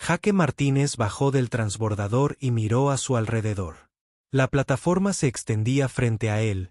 Jake Martínez bajó del transbordador y miró a su alrededor. La plataforma se extendía frente a él,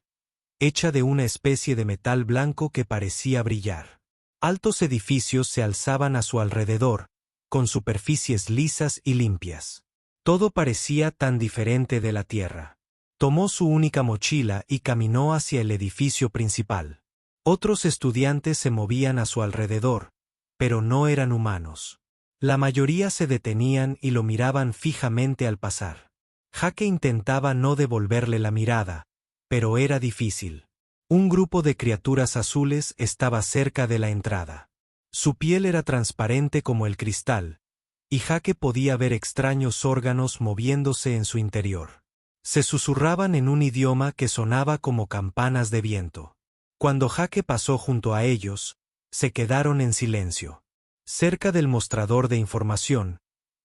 hecha de una especie de metal blanco que parecía brillar. Altos edificios se alzaban a su alrededor, con superficies lisas y limpias. Todo parecía tan diferente de la Tierra. Tomó su única mochila y caminó hacia el edificio principal. Otros estudiantes se movían a su alrededor, pero no eran humanos. La mayoría se detenían y lo miraban fijamente al pasar. Jake intentaba no devolverle la mirada, pero era difícil. Un grupo de criaturas azules estaba cerca de la entrada. Su piel era transparente como el cristal, y Jake podía ver extraños órganos moviéndose en su interior. Se susurraban en un idioma que sonaba como campanas de viento. Cuando Jake pasó junto a ellos, se quedaron en silencio. Cerca del mostrador de información,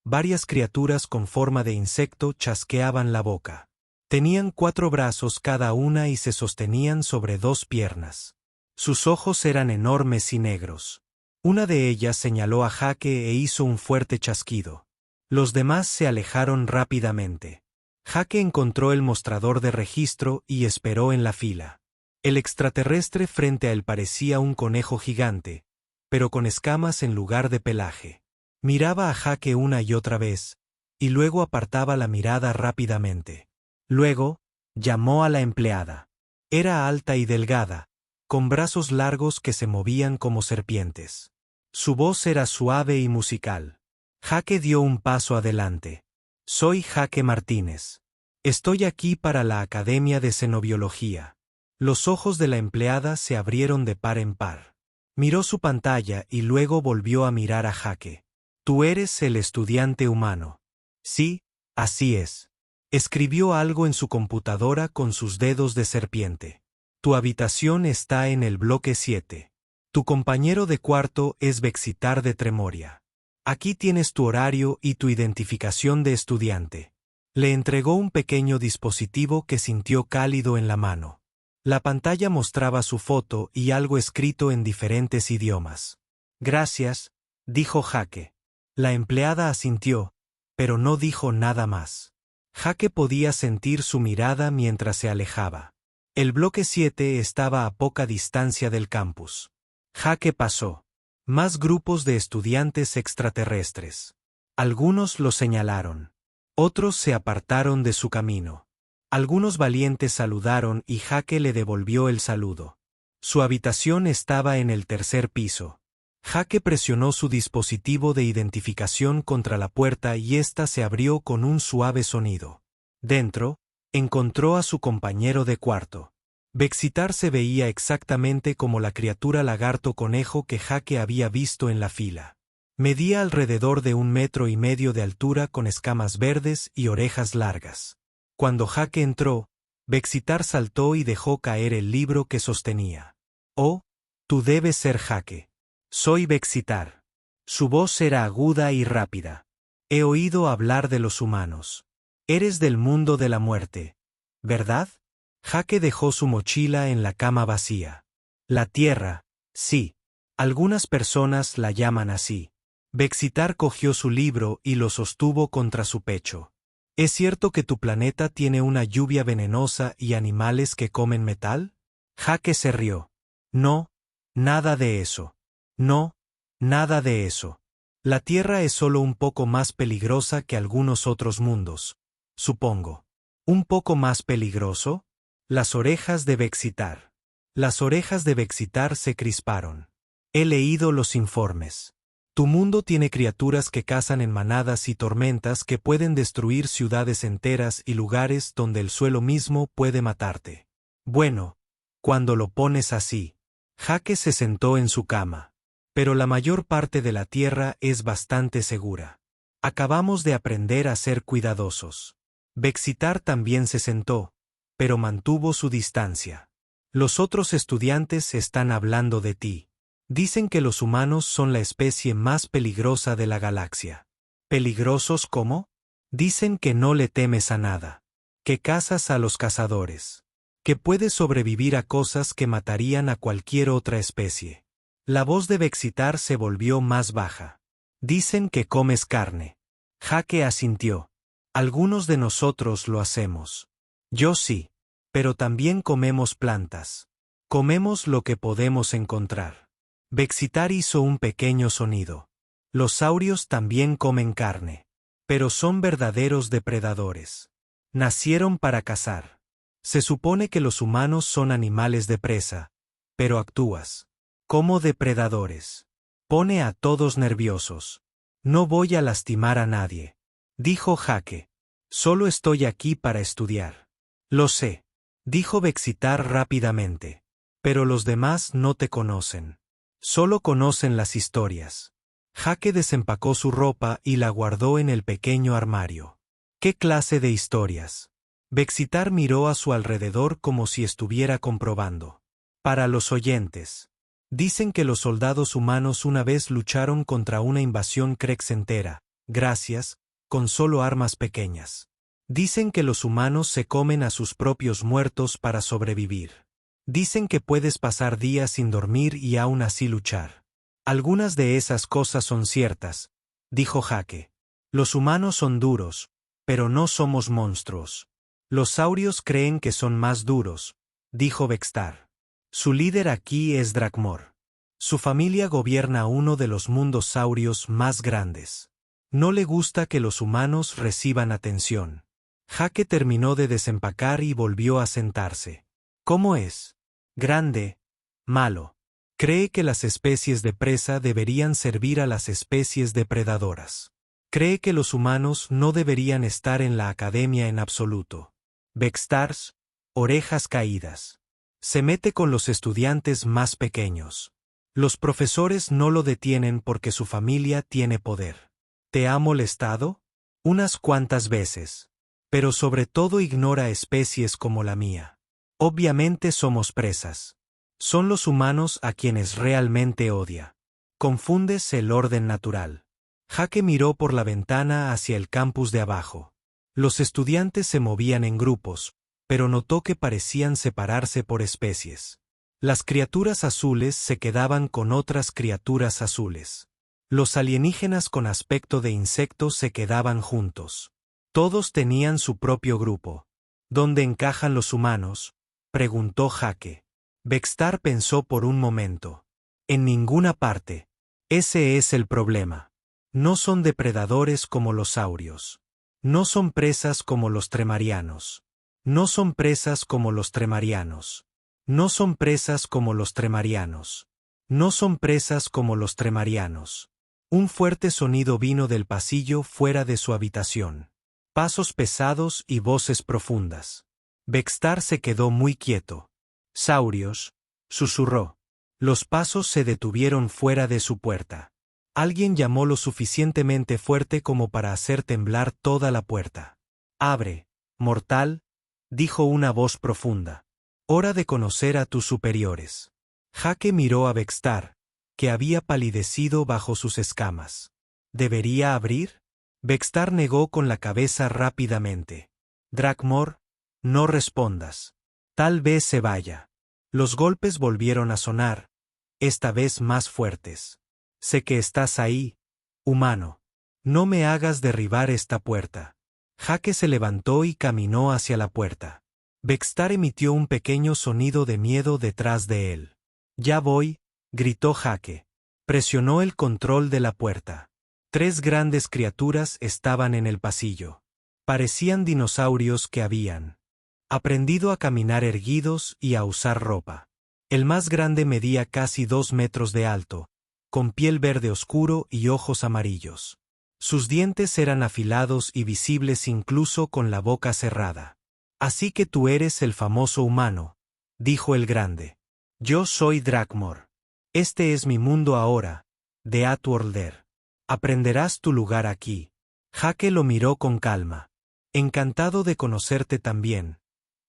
varias criaturas con forma de insecto chasqueaban la boca. Tenían 4 brazos cada una y se sostenían sobre 2 piernas. Sus ojos eran enormes y negros. Una de ellas señaló a Jake e hizo un fuerte chasquido. Los demás se alejaron rápidamente. Jake encontró el mostrador de registro y esperó en la fila. El extraterrestre frente a él parecía un conejo gigante, pero con escamas en lugar de pelaje. Miraba a Jake una y otra vez, y luego apartaba la mirada rápidamente. Luego, llamó a la empleada. Era alta y delgada, con brazos largos que se movían como serpientes. Su voz era suave y musical. Jake dio un paso adelante. Soy Jake Martínez. Estoy aquí para la Academia de Xenobiología. Los ojos de la empleada se abrieron de par en par. Miró su pantalla y luego volvió a mirar a Jake. Tú eres el estudiante humano. Sí, así es. Escribió algo en su computadora con sus dedos de serpiente. Tu habitación está en el bloque 7. Tu compañero de cuarto es Bexitar de Tremoria. Aquí tienes tu horario y tu identificación de estudiante. Le entregó un pequeño dispositivo que sintió cálido en la mano. La pantalla mostraba su foto y algo escrito en diferentes idiomas. Gracias, dijo Jake. La empleada asintió, pero no dijo nada más. Jake podía sentir su mirada mientras se alejaba. El bloque 7 estaba a poca distancia del campus. Jake pasó. Más grupos de estudiantes extraterrestres. Algunos lo señalaron. Otros se apartaron de su camino. Algunos valientes saludaron y Jake le devolvió el saludo. Su habitación estaba en el 3er piso. Jake presionó su dispositivo de identificación contra la puerta y ésta se abrió con un suave sonido. Dentro, encontró a su compañero de cuarto. Bexitar se veía exactamente como la criatura lagarto conejo que Jake había visto en la fila. Medía alrededor de 1,5 metros de altura con escamas verdes y orejas largas. Cuando Jake entró, Bexitar saltó y dejó caer el libro que sostenía. Oh, tú debes ser Jake. Soy Bexitar. Su voz era aguda y rápida. He oído hablar de los humanos. Eres del mundo de la muerte, ¿verdad? Jake dejó su mochila en la cama vacía. La Tierra, sí. Algunas personas la llaman así. Bexitar cogió su libro y lo sostuvo contra su pecho. ¿Es cierto que tu planeta tiene una lluvia venenosa y animales que comen metal? Jake se rió. No, nada de eso. No, nada de eso. La Tierra es solo un poco más peligrosa que algunos otros mundos, supongo. ¿Un poco más peligroso? Las orejas de Bexitar. Las orejas de Bexitar se crisparon. He leído los informes. Tu mundo tiene criaturas que cazan en manadas y tormentas que pueden destruir ciudades enteras y lugares donde el suelo mismo puede matarte. Bueno, cuando lo pones así. Jake se sentó en su cama. Pero la mayor parte de la Tierra es bastante segura. Acabamos de aprender a ser cuidadosos. Bexitar también se sentó, pero mantuvo su distancia. Los otros estudiantes están hablando de ti. Dicen que los humanos son la especie más peligrosa de la galaxia. ¿Peligrosos cómo? Dicen que no le temes a nada. Que cazas a los cazadores. Que puedes sobrevivir a cosas que matarían a cualquier otra especie. La voz de Bexitar se volvió más baja. Dicen que comes carne. Jake asintió. Algunos de nosotros lo hacemos. Yo sí. Pero también comemos plantas. Comemos lo que podemos encontrar. Bexitar hizo un pequeño sonido. Los saurios también comen carne. Pero son verdaderos depredadores. Nacieron para cazar. Se supone que los humanos son animales de presa, pero actúas como depredadores. Pone a todos nerviosos. No voy a lastimar a nadie, dijo Jake. Solo estoy aquí para estudiar. Lo sé, dijo Bexitar rápidamente. Pero los demás no te conocen. Solo conocen las historias. Jake desempacó su ropa y la guardó en el pequeño armario. ¿Qué clase de historias? Bexitar miró a su alrededor como si estuviera comprobando. Para los oyentes. Dicen que los soldados humanos una vez lucharon contra una invasión Crex entera, gracias, con solo armas pequeñas. Dicen que los humanos se comen a sus propios muertos para sobrevivir. Dicen que puedes pasar días sin dormir y aún así luchar. Algunas de esas cosas son ciertas, dijo Jake. Los humanos son duros, pero no somos monstruos. Los saurios creen que son más duros, dijo Bexitar. Su líder aquí es Drakmor. Su familia gobierna uno de los mundos saurios más grandes. No le gusta que los humanos reciban atención. Jake terminó de desempacar y volvió a sentarse. ¿Cómo es? Grande, malo. Cree que las especies de presa deberían servir a las especies depredadoras. Cree que los humanos no deberían estar en la academia en absoluto. Bekstars, orejas caídas. Se mete con los estudiantes más pequeños. Los profesores no lo detienen porque su familia tiene poder. ¿Te ha molestado? Unas cuantas veces. Pero sobre todo ignora especies como la mía. Obviamente somos presas. Son los humanos a quienes realmente odia. Confundes el orden natural. Jake miró por la ventana hacia el campus de abajo. Los estudiantes se movían en grupos, pero notó que parecían separarse por especies. Las criaturas azules se quedaban con otras criaturas azules. Los alienígenas con aspecto de insectos se quedaban juntos. Todos tenían su propio grupo. ¿Dónde encajan los humanos?, preguntó Jake. Bexitar pensó por un momento. En ninguna parte. Ese es el problema. No son depredadores como los saurios. No son presas como los tremarianos. No son presas como los tremarianos. No son presas como los tremarianos. No son presas como los tremarianos. Un fuerte sonido vino del pasillo fuera de su habitación. Pasos pesados y voces profundas. Bexitar se quedó muy quieto. Saurios, susurró. Los pasos se detuvieron fuera de su puerta. Alguien llamó lo suficientemente fuerte como para hacer temblar toda la puerta. Abre, mortal, dijo una voz profunda. Hora de conocer a tus superiores. Jake miró a Bexitar, que había palidecido bajo sus escamas. ¿Debería abrir? Bexitar negó con la cabeza rápidamente. Drakmor, no respondas. Tal vez se vaya. Los golpes volvieron a sonar, esta vez más fuertes. Sé que estás ahí, humano. No me hagas derribar esta puerta. Jake se levantó y caminó hacia la puerta. Bexitar emitió un pequeño sonido de miedo detrás de él. Ya voy, gritó Jake. Presionó el control de la puerta. 3 grandes criaturas estaban en el pasillo. Parecían dinosaurios que habían aprendido a caminar erguidos y a usar ropa. El más grande medía casi 2 metros de alto, con piel verde oscuro y ojos amarillos. Sus dientes eran afilados y visibles incluso con la boca cerrada. Así que tú eres el famoso humano, dijo el grande. Yo soy Drakmor. Este es mi mundo ahora, de Outworlder. Aprenderás tu lugar aquí. Jake lo miró con calma. Encantado de conocerte también.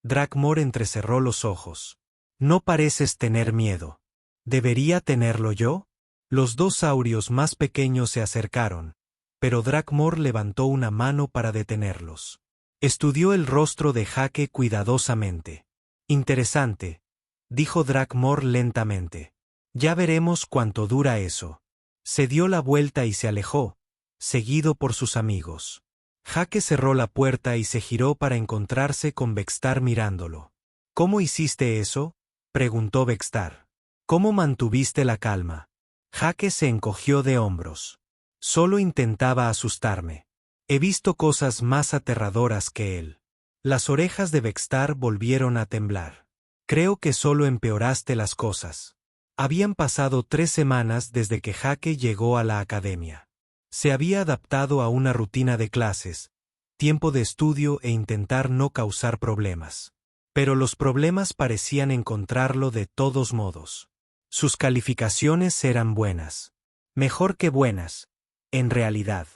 Drakmor entrecerró los ojos. No pareces tener miedo. ¿Debería tenerlo yo? Los 2 saurios más pequeños se acercaron, pero Drakmor levantó una mano para detenerlos. Estudió el rostro de Jake cuidadosamente. Interesante, dijo Drakmor lentamente. Ya veremos cuánto dura eso. Se dio la vuelta y se alejó, seguido por sus amigos. Jake cerró la puerta y se giró para encontrarse con Bekstar mirándolo. ¿Cómo hiciste eso?, preguntó Bekstar. ¿Cómo mantuviste la calma? Jake se encogió de hombros. Solo intentaba asustarme. He visto cosas más aterradoras que él. Las orejas de Bekstar volvieron a temblar. Creo que solo empeoraste las cosas. Habían pasado 3 semanas desde que Jake llegó a la academia. Se había adaptado a una rutina de clases, tiempo de estudio e intentar no causar problemas. Pero los problemas parecían encontrarlo de todos modos. Sus calificaciones eran buenas. Mejor que buenas, en realidad.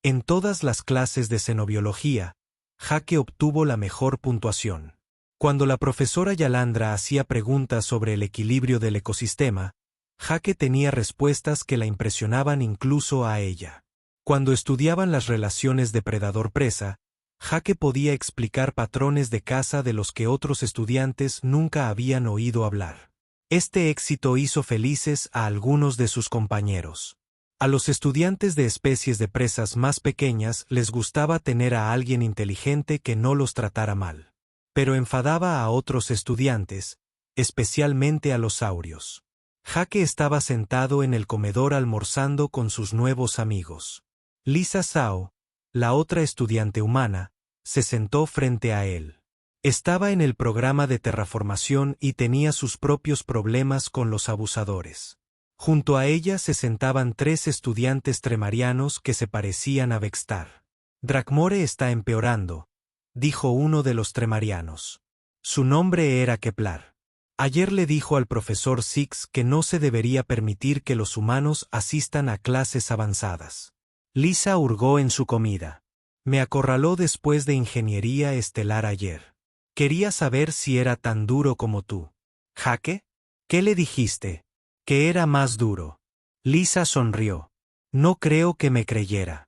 En todas las clases de xenobiología, Jake obtuvo la mejor puntuación. Cuando la profesora Yalandra hacía preguntas sobre el equilibrio del ecosistema, Jake tenía respuestas que la impresionaban incluso a ella. Cuando estudiaban las relaciones depredador-presa, Jake podía explicar patrones de caza de los que otros estudiantes nunca habían oído hablar. Este éxito hizo felices a algunos de sus compañeros. A los estudiantes de especies de presas más pequeñas les gustaba tener a alguien inteligente que no los tratara mal. Pero enfadaba a otros estudiantes, especialmente a los saurios. Jake estaba sentado en el comedor almorzando con sus nuevos amigos. Lisa Zhao, la otra estudiante humana, se sentó frente a él. Estaba en el programa de terraformación y tenía sus propios problemas con los abusadores. Junto a ella se sentaban 3 estudiantes tremarianos que se parecían a Bekstar. Drakmore está empeorando, dijo uno de los tremarianos. Su nombre era Kepler. Ayer le dijo al profesor Six que no se debería permitir que los humanos asistan a clases avanzadas. Lisa hurgó en su comida. Me acorraló después de ingeniería estelar ayer. Quería saber si era tan duro como tú. ¿Jake? ¿Qué le dijiste? Que era más duro. Lisa sonrió. No creo que me creyera.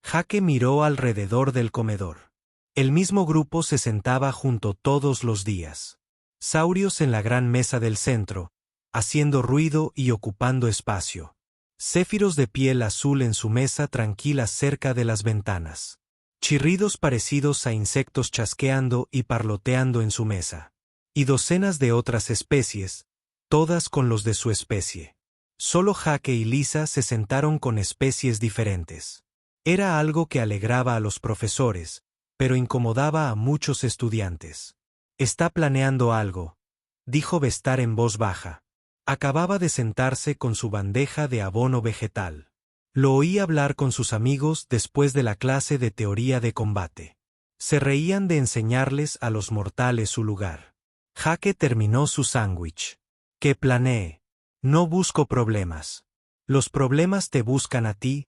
Jake miró alrededor del comedor. El mismo grupo se sentaba junto todos los días. Saurios en la gran mesa del centro, haciendo ruido y ocupando espacio. Céfiros de piel azul en su mesa tranquila cerca de las ventanas. Chirridos parecidos a insectos chasqueando y parloteando en su mesa. Y docenas de otras especies, todas con los de su especie. Solo Jake y Lisa se sentaron con especies diferentes. Era algo que alegraba a los profesores, pero incomodaba a muchos estudiantes. Está planeando algo, dijo Bestar en voz baja. Acababa de sentarse con su bandeja de abono vegetal. Lo oí hablar con sus amigos después de la clase de teoría de combate. Se reían de enseñarles a los mortales su lugar. Jake terminó su sándwich. ¿Qué planee? No busco problemas. Los problemas te buscan a ti,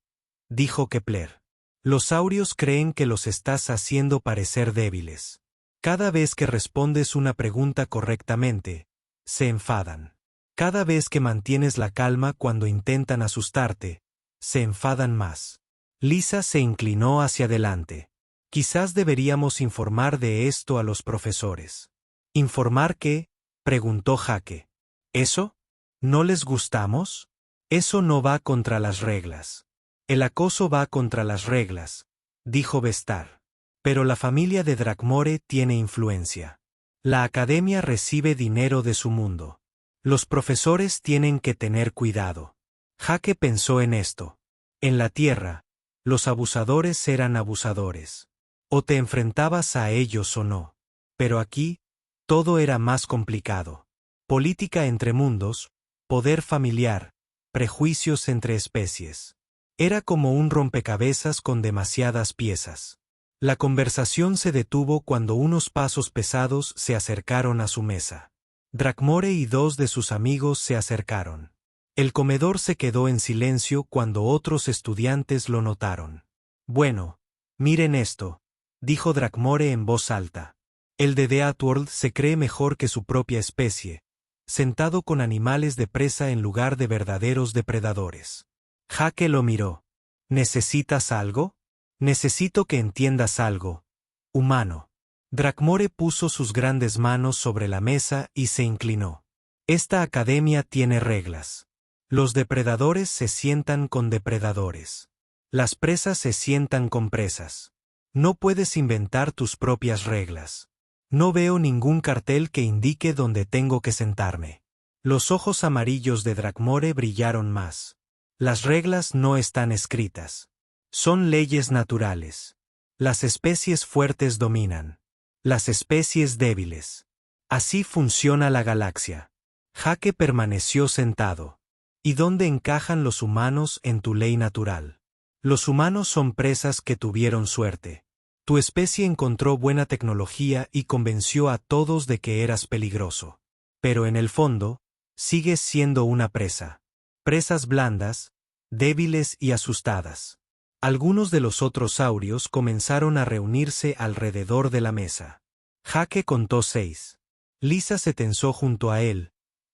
dijo Kepler. Los saurios creen que los estás haciendo parecer débiles. Cada vez que respondes una pregunta correctamente, se enfadan. Cada vez que mantienes la calma cuando intentan asustarte, se enfadan más. Lisa se inclinó hacia adelante. Quizás deberíamos informar de esto a los profesores. ¿Informar qué?, preguntó Jake. ¿Eso? ¿No les gustamos? Eso no va contra las reglas. El acoso va contra las reglas, dijo Bestar. Pero la familia de Drakmore tiene influencia. La academia recibe dinero de su mundo. Los profesores tienen que tener cuidado. Jake pensó en esto. En la Tierra, los abusadores eran abusadores. O te enfrentabas a ellos o no. Pero aquí, todo era más complicado. Política entre mundos, poder familiar, prejuicios entre especies. Era como un rompecabezas con demasiadas piezas. La conversación se detuvo cuando unos pasos pesados se acercaron a su mesa. Drakmore y 2 de sus amigos se acercaron. El comedor se quedó en silencio cuando otros estudiantes lo notaron. Bueno, miren esto, dijo Drakmore en voz alta. El de The Outworld se cree mejor que su propia especie, sentado con animales de presa en lugar de verdaderos depredadores. Jake lo miró. ¿Necesitas algo? Necesito que entiendas algo, humano. Drakmore puso sus grandes manos sobre la mesa y se inclinó. Esta academia tiene reglas. Los depredadores se sientan con depredadores. Las presas se sientan con presas. No puedes inventar tus propias reglas. No veo ningún cartel que indique dónde tengo que sentarme. Los ojos amarillos de Drakmore brillaron más. Las reglas no están escritas. Son leyes naturales. Las especies fuertes dominan. Las especies débiles. Así funciona la galaxia. Jake permaneció sentado. ¿Y dónde encajan los humanos en tu ley natural? Los humanos son presas que tuvieron suerte. Tu especie encontró buena tecnología y convenció a todos de que eras peligroso. Pero en el fondo, sigues siendo una presa. Presas blandas, débiles y asustadas. Algunos de los otros saurios comenzaron a reunirse alrededor de la mesa. Jake contó 6. Lisa se tensó junto a él,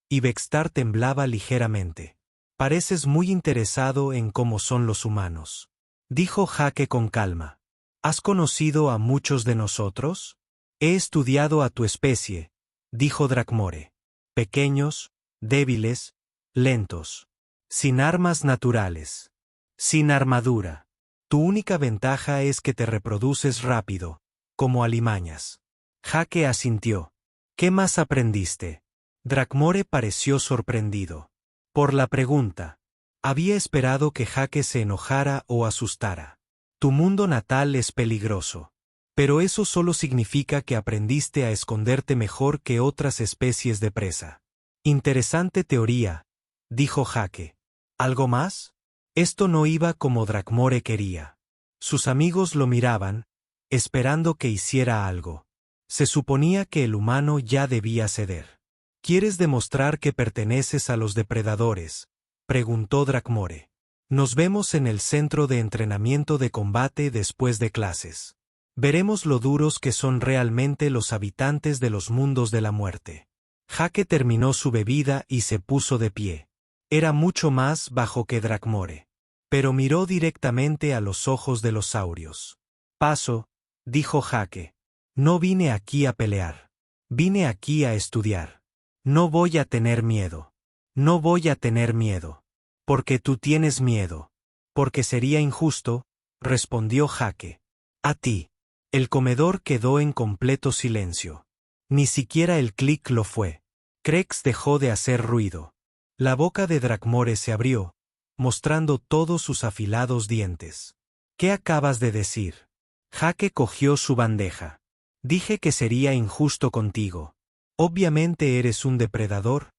y Vextar temblaba ligeramente. Pareces muy interesado en cómo son los humanos, dijo Jake con calma. ¿Has conocido a muchos de nosotros? He estudiado a tu especie, dijo Drakmore. Pequeños, débiles, lentos. Sin armas naturales. Sin armadura. Tu única ventaja es que te reproduces rápido, como alimañas. Jake asintió. ¿Qué más aprendiste? Drakmore pareció sorprendido. Por la pregunta. Había esperado que Jake se enojara o asustara. Tu mundo natal es peligroso. Pero eso solo significa que aprendiste a esconderte mejor que otras especies de presa. Interesante teoría, dijo Jake. ¿Algo más? Esto no iba como Drakmore quería. Sus amigos lo miraban, esperando que hiciera algo. Se suponía que el humano ya debía ceder. ¿Quieres demostrar que perteneces a los depredadores?, preguntó Drakmore. Nos vemos en el centro de entrenamiento de combate después de clases. Veremos lo duros que son realmente los habitantes de los mundos de la muerte. Jake terminó su bebida y se puso de pie. Era mucho más bajo que Drakmore. Pero miró directamente a los ojos de los saurios. Paso, dijo Jake. No vine aquí a pelear. Vine aquí a estudiar. No voy a tener miedo. No voy a tener miedo. Porque tú tienes miedo. Porque sería injusto, respondió Jake. A ti. El comedor quedó en completo silencio. Ni siquiera el clic lo fue. Crex dejó de hacer ruido. La boca de Drakmore se abrió, mostrando todos sus afilados dientes. ¿Qué acabas de decir? Jake cogió su bandeja. Dije que sería injusto contigo. Obviamente eres un depredador,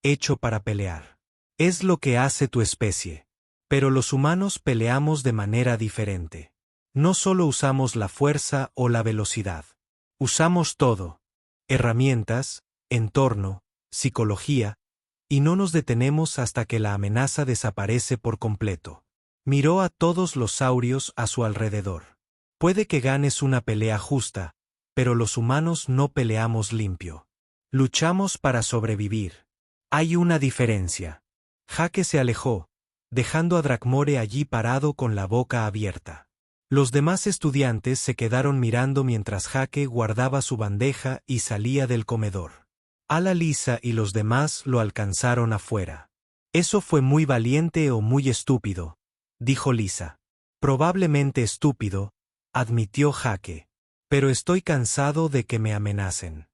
hecho para pelear. Es lo que hace tu especie. Pero los humanos peleamos de manera diferente. No solo usamos la fuerza o la velocidad. Usamos todo. Herramientas, entorno, psicología, y no nos detenemos hasta que la amenaza desaparece por completo. Miró a todos los saurios a su alrededor. Puede que ganes una pelea justa, pero los humanos no peleamos limpio. Luchamos para sobrevivir. Hay una diferencia. Jake se alejó, dejando a Drakmore allí parado con la boca abierta. Los demás estudiantes se quedaron mirando mientras Jake guardaba su bandeja y salía del comedor. Ala, Lisa y los demás lo alcanzaron afuera. Eso fue muy valiente o muy estúpido, dijo Lisa. Probablemente estúpido, admitió Jake. Pero estoy cansado de que me amenacen.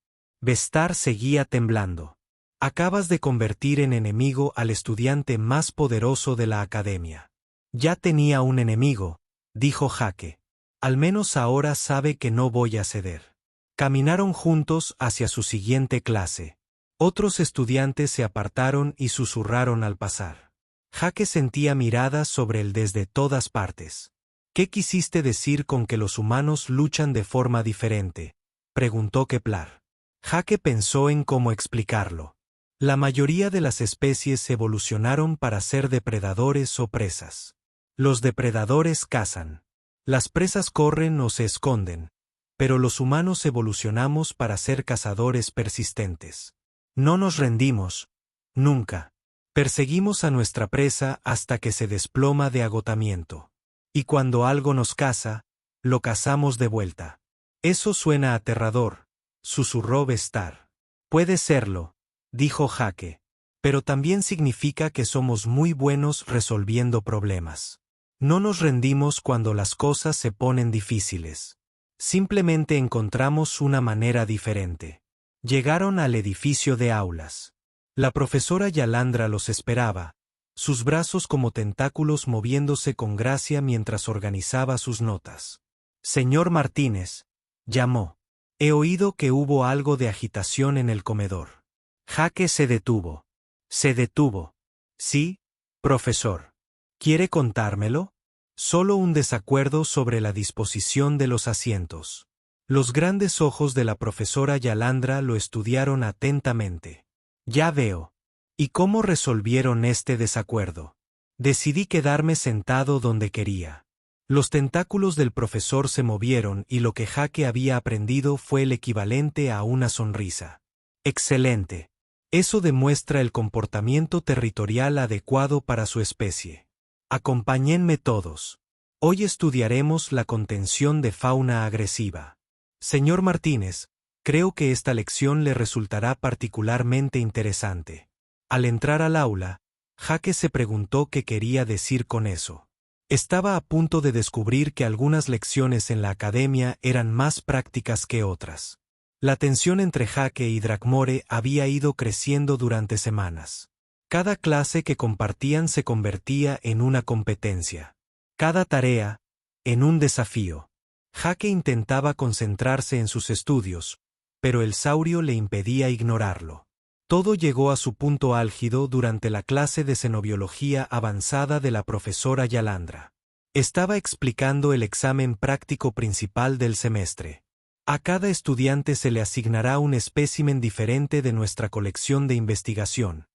Vextar seguía temblando. Acabas de convertir en enemigo al estudiante más poderoso de la academia. Ya tenía un enemigo, dijo Jake. Al menos ahora sabe que no voy a ceder. Caminaron juntos hacia su siguiente clase. Otros estudiantes se apartaron y susurraron al pasar. Jake sentía miradas sobre él desde todas partes. ¿Qué quisiste decir con que los humanos luchan de forma diferente?, preguntó Kepler. Jake pensó en cómo explicarlo. La mayoría de las especies evolucionaron para ser depredadores o presas. Los depredadores cazan. Las presas corren o se esconden, pero los humanos evolucionamos para ser cazadores persistentes. No nos rendimos, nunca. Perseguimos a nuestra presa hasta que se desploma de agotamiento. Y cuando algo nos caza, lo cazamos de vuelta. Eso suena aterrador, susurró Vextar. Puede serlo, dijo Jake, pero también significa que somos muy buenos resolviendo problemas. No nos rendimos cuando las cosas se ponen difíciles. Simplemente encontramos una manera diferente. Llegaron al edificio de aulas. La profesora Yalandra los esperaba, sus brazos como tentáculos moviéndose con gracia mientras organizaba sus notas. Señor Martínez, llamó. He oído que hubo algo de agitación en el comedor. Jaque se detuvo. Se detuvo. Sí, profesor. ¿Quiere contármelo? Solo un desacuerdo sobre la disposición de los asientos. Los grandes ojos de la profesora Yalandra lo estudiaron atentamente. Ya veo. ¿Y cómo resolvieron este desacuerdo? Decidí quedarme sentado donde quería. Los tentáculos del profesor se movieron y lo que Jaque había aprendido fue el equivalente a una sonrisa. Excelente. Eso demuestra el comportamiento territorial adecuado para su especie. Acompáñenme todos. Hoy estudiaremos la contención de fauna agresiva. Señor Martínez, creo que esta lección le resultará particularmente interesante. Al entrar al aula, Jaque se preguntó qué quería decir con eso. Estaba a punto de descubrir que algunas lecciones en la academia eran más prácticas que otras. La tensión entre Jaque y Drakmore había ido creciendo durante semanas. Cada clase que compartían se convertía en una competencia. Cada tarea, en un desafío. Jaque intentaba concentrarse en sus estudios, pero el saurio le impedía ignorarlo. Todo llegó a su punto álgido durante la clase de xenobiología avanzada de la profesora Yalandra. Estaba explicando el examen práctico principal del semestre. A cada estudiante se le asignará un espécimen diferente de nuestra colección de investigación,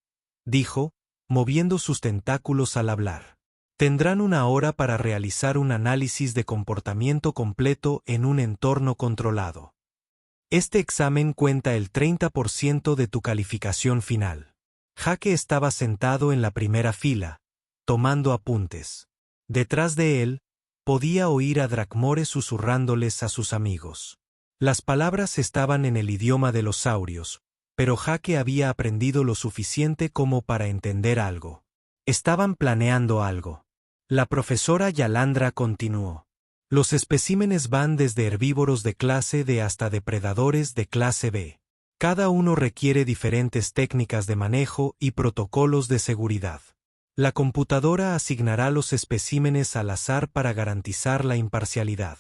dijo, moviendo sus tentáculos al hablar. Tendrán una hora para realizar un análisis de comportamiento completo en un entorno controlado. Este examen cuenta el 30% de tu calificación final. Jaque estaba sentado en la primera fila, tomando apuntes. Detrás de él, podía oír a Drakmore susurrándoles a sus amigos. Las palabras estaban en el idioma de los saurios, pero Jaque había aprendido lo suficiente como para entender algo. Estaban planeando algo. La profesora Yalandra continuó. Los especímenes van desde herbívoros de clase D hasta depredadores de clase B. Cada uno requiere diferentes técnicas de manejo y protocolos de seguridad. La computadora asignará los especímenes al azar para garantizar la imparcialidad.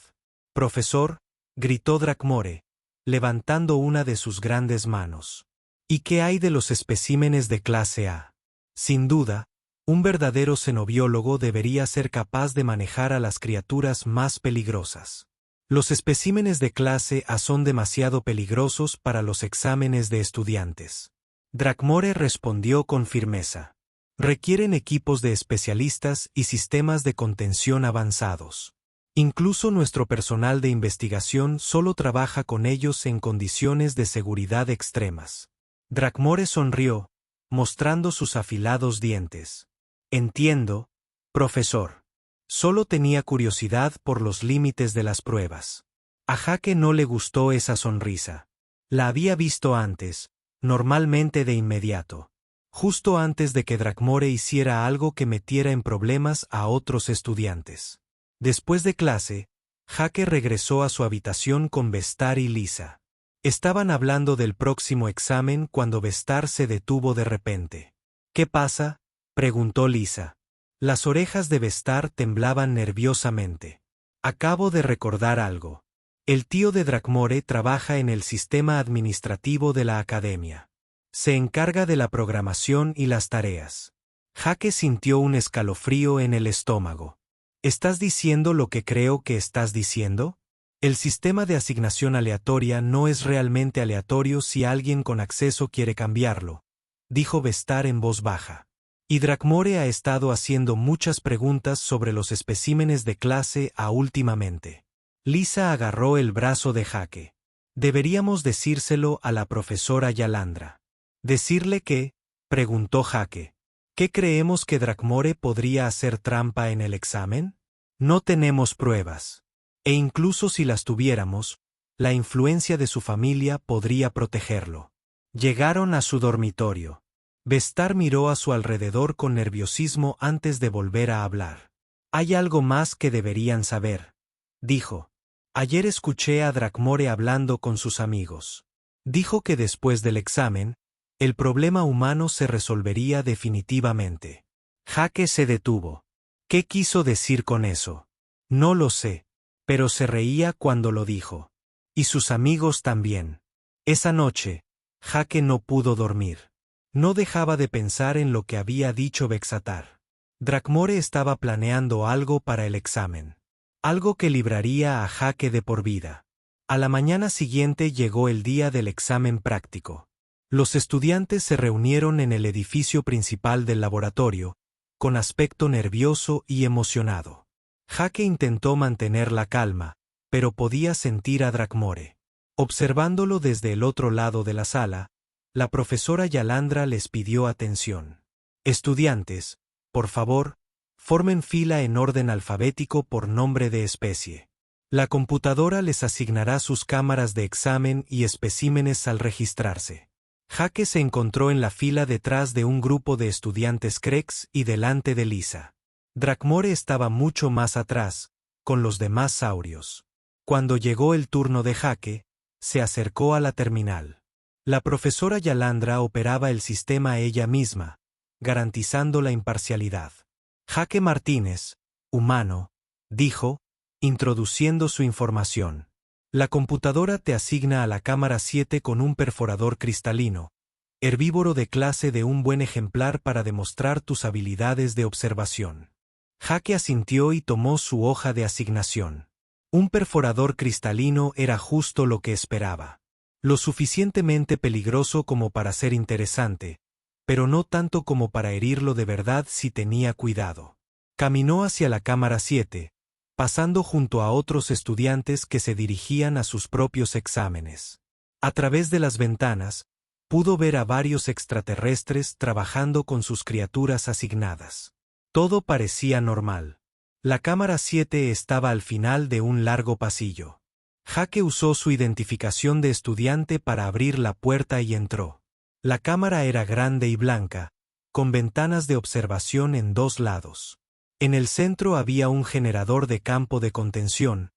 Profesor, gritó Drakmore, levantando una de sus grandes manos. ¿Y qué hay de los especímenes de clase A? Sin duda, un verdadero xenobiólogo debería ser capaz de manejar a las criaturas más peligrosas. Los especímenes de clase A son demasiado peligrosos para los exámenes de estudiantes. Drakmore respondió con firmeza. Requieren equipos de especialistas y sistemas de contención avanzados. Incluso nuestro personal de investigación solo trabaja con ellos en condiciones de seguridad extremas. Drakmore sonrió, mostrando sus afilados dientes. Entiendo, profesor. Solo tenía curiosidad por los límites de las pruebas. A Jaque no le gustó esa sonrisa. La había visto antes, normalmente de inmediato. Justo antes de que Drakmore hiciera algo que metiera en problemas a otros estudiantes. Después de clase, Jaque regresó a su habitación con Vestar y Lisa. Estaban hablando del próximo examen cuando Vestar se detuvo de repente. ¿Qué pasa?, preguntó Lisa. Las orejas de Vestar temblaban nerviosamente. Acabo de recordar algo. El tío de Drakmore trabaja en el sistema administrativo de la academia. Se encarga de la programación y las tareas. Jaque sintió un escalofrío en el estómago. ¿Estás diciendo lo que creo que estás diciendo? El sistema de asignación aleatoria no es realmente aleatorio si alguien con acceso quiere cambiarlo, dijo Vestar en voz baja. Y Drakmore ha estado haciendo muchas preguntas sobre los especímenes de clase A últimamente. Lisa agarró el brazo de Jaque. Deberíamos decírselo a la profesora Yalandra. ¿Decirle qué?, preguntó Jaque. ¿Qué creemos que Drakmore podría hacer trampa en el examen? No tenemos pruebas. E incluso si las tuviéramos, la influencia de su familia podría protegerlo. Llegaron a su dormitorio. Vestar miró a su alrededor con nerviosismo antes de volver a hablar. Hay algo más que deberían saber, dijo. Ayer escuché a Drakmore hablando con sus amigos. Dijo que después del examen, el problema humano se resolvería definitivamente. Jake se detuvo. ¿Qué quiso decir con eso? No lo sé, pero se reía cuando lo dijo. Y sus amigos también. Esa noche, Jake no pudo dormir. No dejaba de pensar en lo que había dicho Vexatar. Drakmore estaba planeando algo para el examen. Algo que libraría a Jake de por vida. A la mañana siguiente llegó el día del examen práctico. Los estudiantes se reunieron en el edificio principal del laboratorio, con aspecto nervioso y emocionado. Jake intentó mantener la calma, pero podía sentir a Drakmore. Observándolo desde el otro lado de la sala, la profesora Yalandra les pidió atención. Estudiantes, por favor, formen fila en orden alfabético por nombre de especie. La computadora les asignará sus cámaras de examen y especímenes al registrarse. Jake se encontró en la fila detrás de un grupo de estudiantes Krex y delante de Lisa. Drakmore estaba mucho más atrás, con los demás saurios. Cuando llegó el turno de Jake, se acercó a la terminal. La profesora Yalandra operaba el sistema ella misma, garantizando la imparcialidad. Jake Martínez, humano, dijo, introduciendo su información. La computadora te asigna a la cámara 7 con un perforador cristalino, herbívoro de clase de un buen ejemplar para demostrar tus habilidades de observación. Jake asintió y tomó su hoja de asignación. Un perforador cristalino era justo lo que esperaba. Lo suficientemente peligroso como para ser interesante, pero no tanto como para herirlo de verdad si tenía cuidado. Caminó hacia la cámara 7, pasando junto a otros estudiantes que se dirigían a sus propios exámenes. A través de las ventanas, pudo ver a varios extraterrestres trabajando con sus criaturas asignadas. Todo parecía normal. La cámara 7 estaba al final de un largo pasillo. Jake usó su identificación de estudiante para abrir la puerta y entró. La cámara era grande y blanca, con ventanas de observación en dos lados. En el centro había un generador de campo de contención,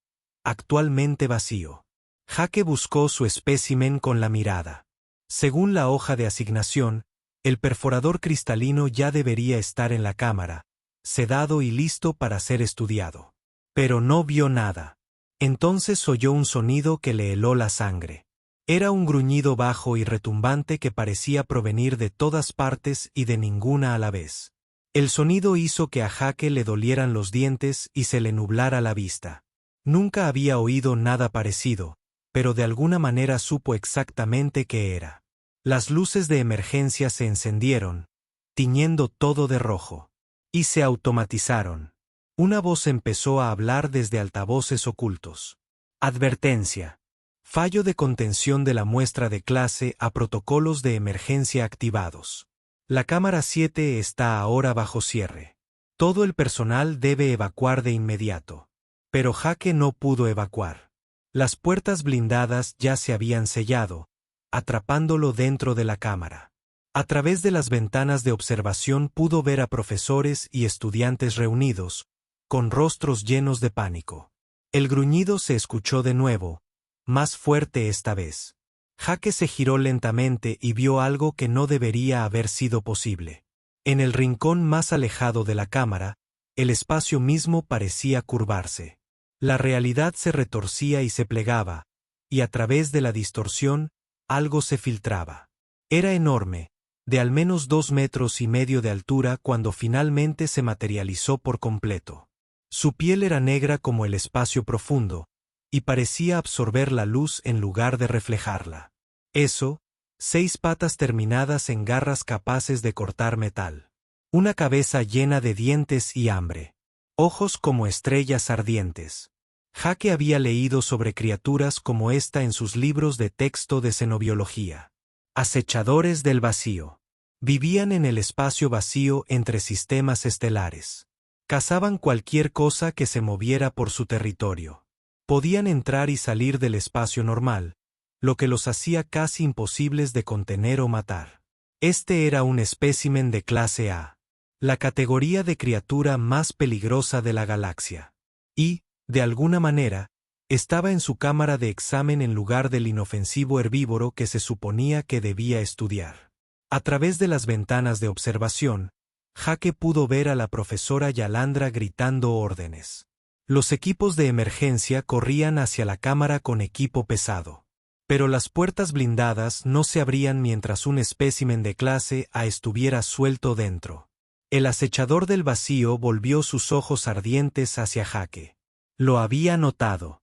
actualmente vacío. Jake buscó su espécimen con la mirada. Según la hoja de asignación, el perforador cristalino ya debería estar en la cámara, sedado y listo para ser estudiado. Pero no vio nada. Entonces oyó un sonido que le heló la sangre. Era un gruñido bajo y retumbante que parecía provenir de todas partes y de ninguna a la vez. El sonido hizo que a Jake le dolieran los dientes y se le nublara la vista. Nunca había oído nada parecido, pero de alguna manera supo exactamente qué era. Las luces de emergencia se encendieron, tiñendo todo de rojo. Y se automatizaron. Una voz empezó a hablar desde altavoces ocultos. Advertencia. Fallo de contención de la muestra de clase a protocolos de emergencia activados. La cámara 7 está ahora bajo cierre. Todo el personal debe evacuar de inmediato. Pero Jake no pudo evacuar. Las puertas blindadas ya se habían sellado, atrapándolo dentro de la cámara. A través de las ventanas de observación pudo ver a profesores y estudiantes reunidos, con rostros llenos de pánico. El gruñido se escuchó de nuevo, más fuerte esta vez. Jake se giró lentamente y vio algo que no debería haber sido posible. En el rincón más alejado de la cámara, el espacio mismo parecía curvarse. La realidad se retorcía y se plegaba, y a través de la distorsión, algo se filtraba. Era enorme, de al menos 2,5 metros de altura cuando finalmente se materializó por completo. Su piel era negra como el espacio profundo, y parecía absorber la luz en lugar de reflejarla. Eso, 6 patas terminadas en garras capaces de cortar metal. Una cabeza llena de dientes y hambre. Ojos como estrellas ardientes. Jake había leído sobre criaturas como esta en sus libros de texto de xenobiología. Acechadores del vacío. Vivían en el espacio vacío entre sistemas estelares. Cazaban cualquier cosa que se moviera por su territorio. Podían entrar y salir del espacio normal, lo que los hacía casi imposibles de contener o matar. Este era un espécimen de clase A. la categoría de criatura más peligrosa de la galaxia. Y, de alguna manera, estaba en su cámara de examen en lugar del inofensivo herbívoro que se suponía que debía estudiar. A través de las ventanas de observación, Jake pudo ver a la profesora Yalandra gritando órdenes. Los equipos de emergencia corrían hacia la cámara con equipo pesado. Pero las puertas blindadas no se abrían mientras un espécimen de clase A estuviera suelto dentro. El acechador del vacío volvió sus ojos ardientes hacia Jake. Lo había notado.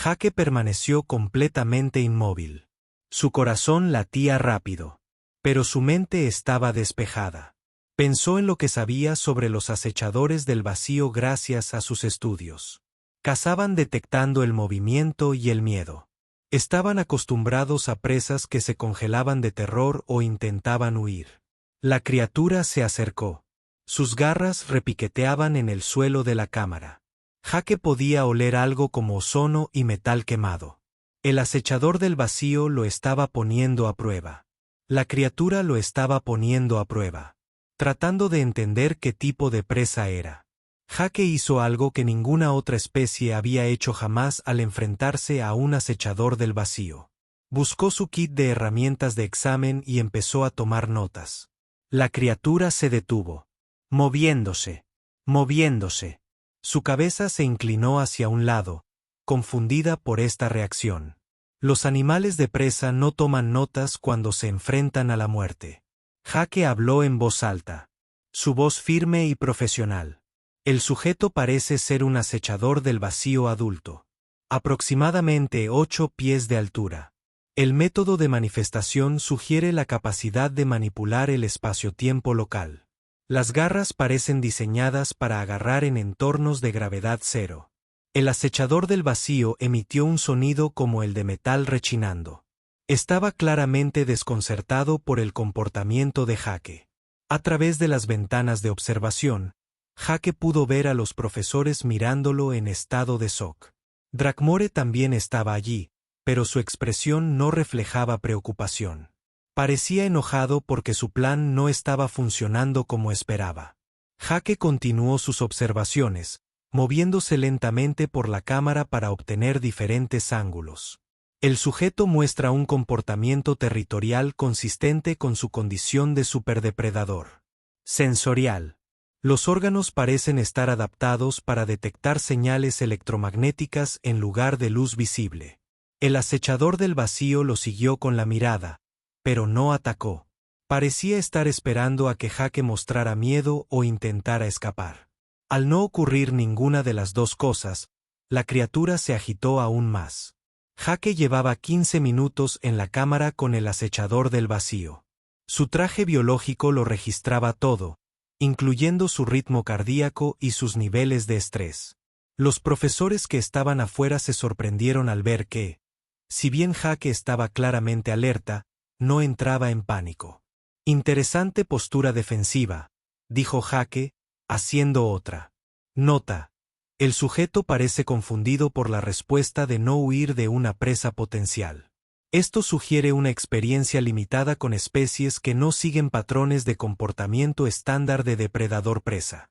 Jake permaneció completamente inmóvil. Su corazón latía rápido. Pero su mente estaba despejada. Pensó en lo que sabía sobre los acechadores del vacío gracias a sus estudios. Cazaban detectando el movimiento y el miedo. Estaban acostumbrados a presas que se congelaban de terror o intentaban huir. La criatura se acercó. Sus garras repiqueteaban en el suelo de la cámara. Jake podía oler algo como ozono y metal quemado. El acechador del vacío lo estaba poniendo a prueba. La criatura lo estaba poniendo a prueba, tratando de entender qué tipo de presa era. Jake hizo algo que ninguna otra especie había hecho jamás al enfrentarse a un acechador del vacío. Buscó su kit de herramientas de examen y empezó a tomar notas. La criatura se detuvo, moviéndose. Su cabeza se inclinó hacia un lado, confundida por esta reacción. Los animales de presa no toman notas cuando se enfrentan a la muerte. Jake habló en voz alta. Su voz firme y profesional. El sujeto parece ser un acechador del vacío adulto. Aproximadamente 8 pies de altura. El método de manifestación sugiere la capacidad de manipular el espacio-tiempo local. Las garras parecen diseñadas para agarrar en entornos de gravedad cero. El acechador del vacío emitió un sonido como el de metal rechinando. Estaba claramente desconcertado por el comportamiento de Jake. A través de las ventanas de observación, Jake pudo ver a los profesores mirándolo en estado de shock. Drakmore también estaba allí, pero su expresión no reflejaba preocupación. Parecía enojado porque su plan no estaba funcionando como esperaba. Jake continuó sus observaciones, moviéndose lentamente por la cámara para obtener diferentes ángulos. El sujeto muestra un comportamiento territorial consistente con su condición de superdepredador. Sensorial. Los órganos parecen estar adaptados para detectar señales electromagnéticas en lugar de luz visible. El acechador del vacío lo siguió con la mirada, pero no atacó. Parecía estar esperando a que Jake mostrara miedo o intentara escapar. Al no ocurrir ninguna de las dos cosas, la criatura se agitó aún más. Jake llevaba 15 minutos en la cámara con el acechador del vacío. Su traje biológico lo registraba todo, incluyendo su ritmo cardíaco y sus niveles de estrés. Los profesores que estaban afuera se sorprendieron al ver que, si bien Jake estaba claramente alerta, no entraba en pánico. Interesante postura defensiva, dijo Jake, haciendo otra. Nota. El sujeto parece confundido por la respuesta de no huir de una presa potencial. Esto sugiere una experiencia limitada con especies que no siguen patrones de comportamiento estándar de depredador-presa.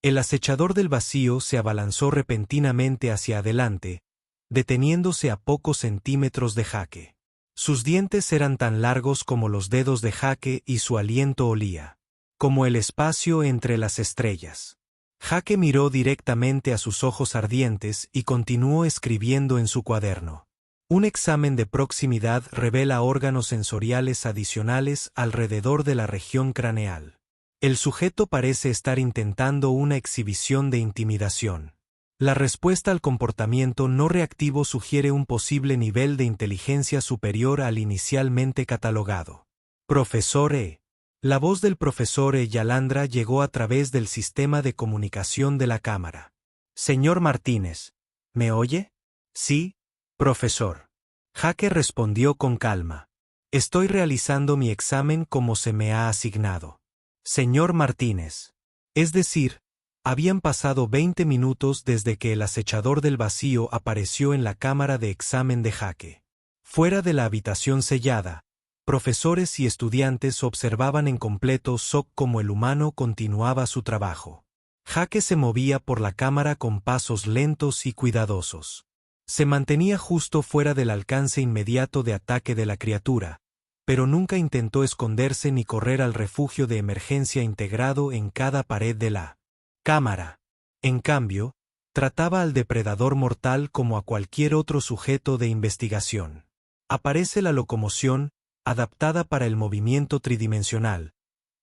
El acechador del vacío se abalanzó repentinamente hacia adelante, deteniéndose a pocos centímetros de Jake. Sus dientes eran tan largos como los dedos de Jake y su aliento olía como el espacio entre las estrellas. Jake miró directamente a sus ojos ardientes y continuó escribiendo en su cuaderno. Un examen de proximidad revela órganos sensoriales adicionales alrededor de la región craneal. El sujeto parece estar intentando una exhibición de intimidación. La respuesta al comportamiento no reactivo sugiere un posible nivel de inteligencia superior al inicialmente catalogado. Profesor E. La voz del profesor E. Yalandra llegó a través del sistema de comunicación de la cámara. Señor Martínez, ¿me oye? Sí, profesor. Jake respondió con calma. Estoy realizando mi examen como se me ha asignado. Señor Martínez. Es decir, habían pasado 20 minutos desde que el acechador del vacío apareció en la cámara de examen de Jake. Fuera de la habitación sellada, Profesores y estudiantes observaban en completo shock cómo el humano continuaba su trabajo. Jake se movía por la cámara con pasos lentos y cuidadosos. Se mantenía justo fuera del alcance inmediato de ataque de la criatura, pero nunca intentó esconderse ni correr al refugio de emergencia integrado en cada pared de la cámara. En cambio, trataba al depredador mortal como a cualquier otro sujeto de investigación. Aparece la locomoción, adaptada para el movimiento tridimensional,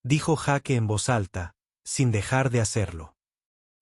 dijo Jake en voz alta, sin dejar de hacerlo.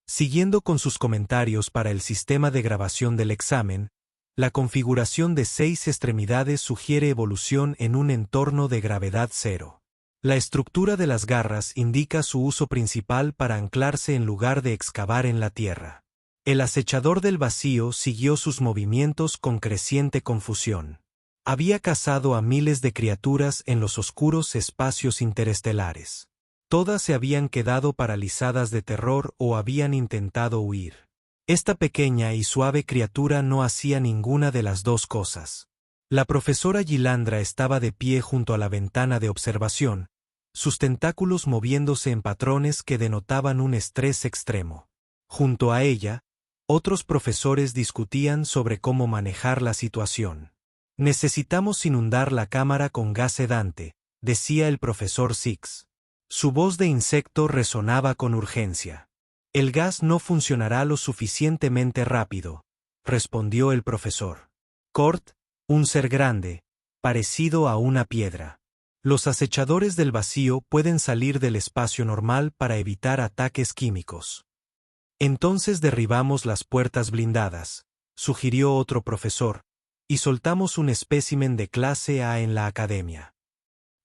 Siguiendo con sus comentarios para el sistema de grabación del examen, la configuración de 6 extremidades sugiere evolución en un entorno de gravedad cero. La estructura de las garras indica su uso principal para anclarse en lugar de excavar en la tierra. El acechador del vacío siguió sus movimientos con creciente confusión. Había cazado a miles de criaturas en los oscuros espacios interestelares. Todas se habían quedado paralizadas de terror o habían intentado huir. Esta pequeña y suave criatura no hacía ninguna de las dos cosas. La profesora Yilandra estaba de pie junto a la ventana de observación, sus tentáculos moviéndose en patrones que denotaban un estrés extremo. Junto a ella, otros profesores discutían sobre cómo manejar la situación. Necesitamos inundar la cámara con gas sedante, decía el profesor Six. Su voz de insecto resonaba con urgencia. El gas no funcionará lo suficientemente rápido, respondió el profesor. Cort, un ser grande, parecido a una piedra. Los acechadores del vacío pueden salir del espacio normal para evitar ataques químicos. Entonces derribamos las puertas blindadas, sugirió otro profesor, y soltamos un espécimen de clase A en la academia.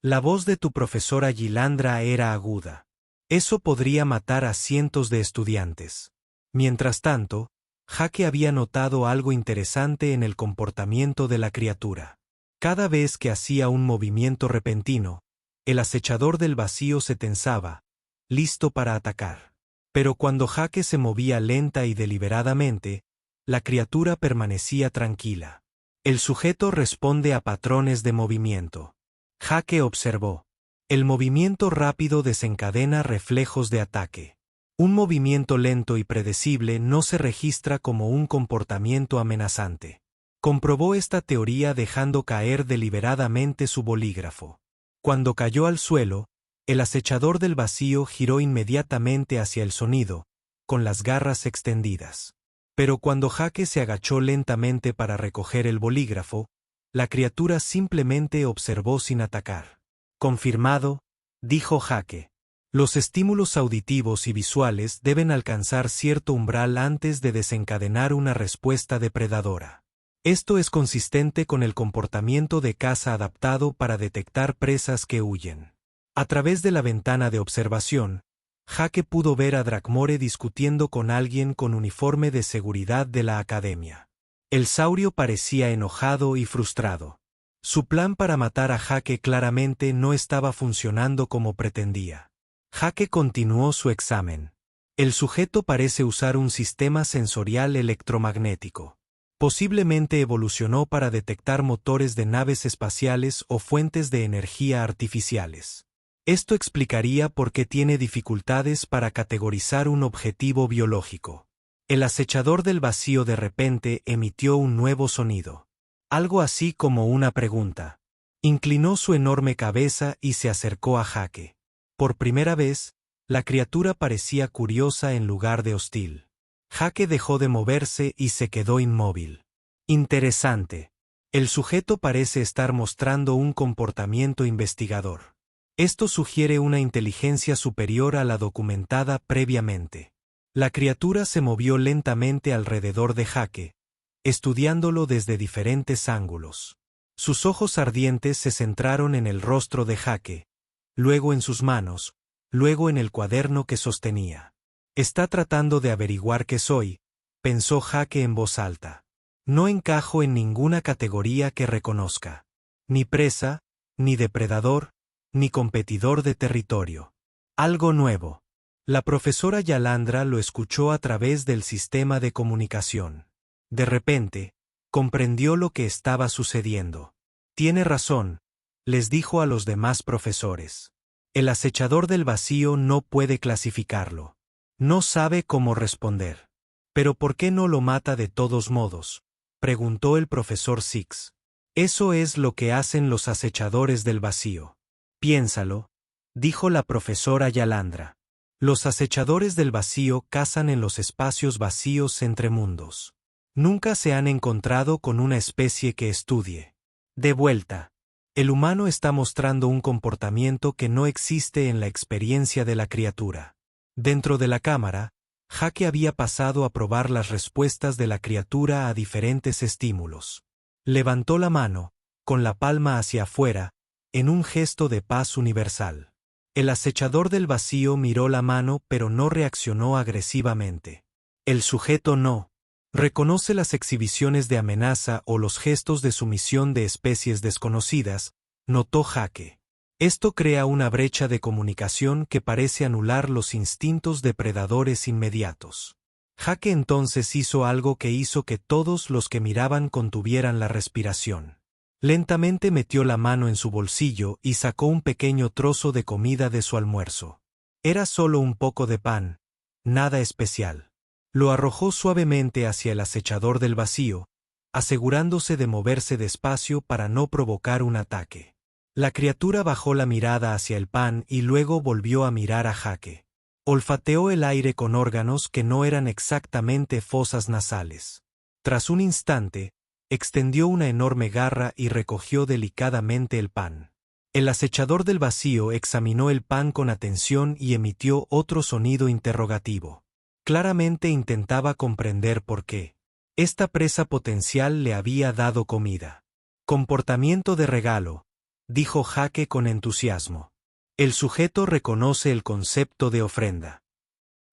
La voz de tu profesora Yilandra era aguda. Eso podría matar a cientos de estudiantes. Mientras tanto, Jake había notado algo interesante en el comportamiento de la criatura. Cada vez que hacía un movimiento repentino, el acechador del vacío se tensaba, listo para atacar. Pero cuando Jake se movía lenta y deliberadamente, la criatura permanecía tranquila. El sujeto responde a patrones de movimiento. Jake observó. El movimiento rápido desencadena reflejos de ataque. Un movimiento lento y predecible no se registra como un comportamiento amenazante. Comprobó esta teoría dejando caer deliberadamente su bolígrafo. Cuando cayó al suelo, el acechador del vacío giró inmediatamente hacia el sonido, con las garras extendidas. Pero cuando Jake se agachó lentamente para recoger el bolígrafo, la criatura simplemente observó sin atacar. Confirmado, dijo Jake. Los estímulos auditivos y visuales deben alcanzar cierto umbral antes de desencadenar una respuesta depredadora. Esto es consistente con el comportamiento de caza adaptado para detectar presas que huyen. A través de la ventana de observación, Jake pudo ver a Drakmore discutiendo con alguien con uniforme de seguridad de la academia. El saurio parecía enojado y frustrado. Su plan para matar a Jake claramente no estaba funcionando como pretendía. Jake continuó su examen. El sujeto parece usar un sistema sensorial electromagnético. Posiblemente evolucionó para detectar motores de naves espaciales o fuentes de energía artificiales. Esto explicaría por qué tiene dificultades para categorizar un objetivo biológico. El acechador del vacío de repente emitió un nuevo sonido. Algo así como una pregunta. Inclinó su enorme cabeza y se acercó a Jake. Por primera vez, la criatura parecía curiosa en lugar de hostil. Jake dejó de moverse y se quedó inmóvil. Interesante. El sujeto parece estar mostrando un comportamiento investigador. Esto sugiere una inteligencia superior a la documentada previamente. La criatura se movió lentamente alrededor de Jake, estudiándolo desde diferentes ángulos. Sus ojos ardientes se centraron en el rostro de Jake, luego en sus manos, luego en el cuaderno que sostenía. Está tratando de averiguar qué soy, pensó Jake en voz alta. No encajo en ninguna categoría que reconozca. Ni presa, ni depredador, ni competidor de territorio. Algo nuevo. La profesora Yilandra lo escuchó a través del sistema de comunicación. De repente, comprendió lo que estaba sucediendo. Tiene razón, les dijo a los demás profesores. El acechador del vacío no puede clasificarlo. No sabe cómo responder. ¿Pero por qué no lo mata de todos modos?, preguntó el profesor Six. Eso es lo que hacen los acechadores del vacío. Piénsalo, dijo la profesora Yalandra. Los acechadores del vacío cazan en los espacios vacíos entre mundos. Nunca se han encontrado con una especie que estudie. De vuelta, el humano está mostrando un comportamiento que no existe en la experiencia de la criatura. Dentro de la cámara, Jake había pasado a probar las respuestas de la criatura a diferentes estímulos. Levantó la mano, con la palma hacia afuera, en un gesto de paz universal. El acechador del vacío miró la mano pero no reaccionó agresivamente. El sujeto no reconoce las exhibiciones de amenaza o los gestos de sumisión de especies desconocidas, notó Jake. Esto crea una brecha de comunicación que parece anular los instintos depredadores inmediatos. Jake entonces hizo algo que hizo que todos los que miraban contuvieran la respiración. Lentamente metió la mano en su bolsillo y sacó un pequeño trozo de comida de su almuerzo. Era solo un poco de pan, nada especial. Lo arrojó suavemente hacia el acechador del vacío, asegurándose de moverse despacio para no provocar un ataque. La criatura bajó la mirada hacia el pan y luego volvió a mirar a Jake. Olfateó el aire con órganos que no eran exactamente fosas nasales. Tras un instante, extendió una enorme garra y recogió delicadamente el pan. El acechador del vacío examinó el pan con atención y emitió otro sonido interrogativo. Claramente intentaba comprender por qué esta presa potencial le había dado comida. Comportamiento de regalo, dijo Jake con entusiasmo. El sujeto reconoce el concepto de ofrenda.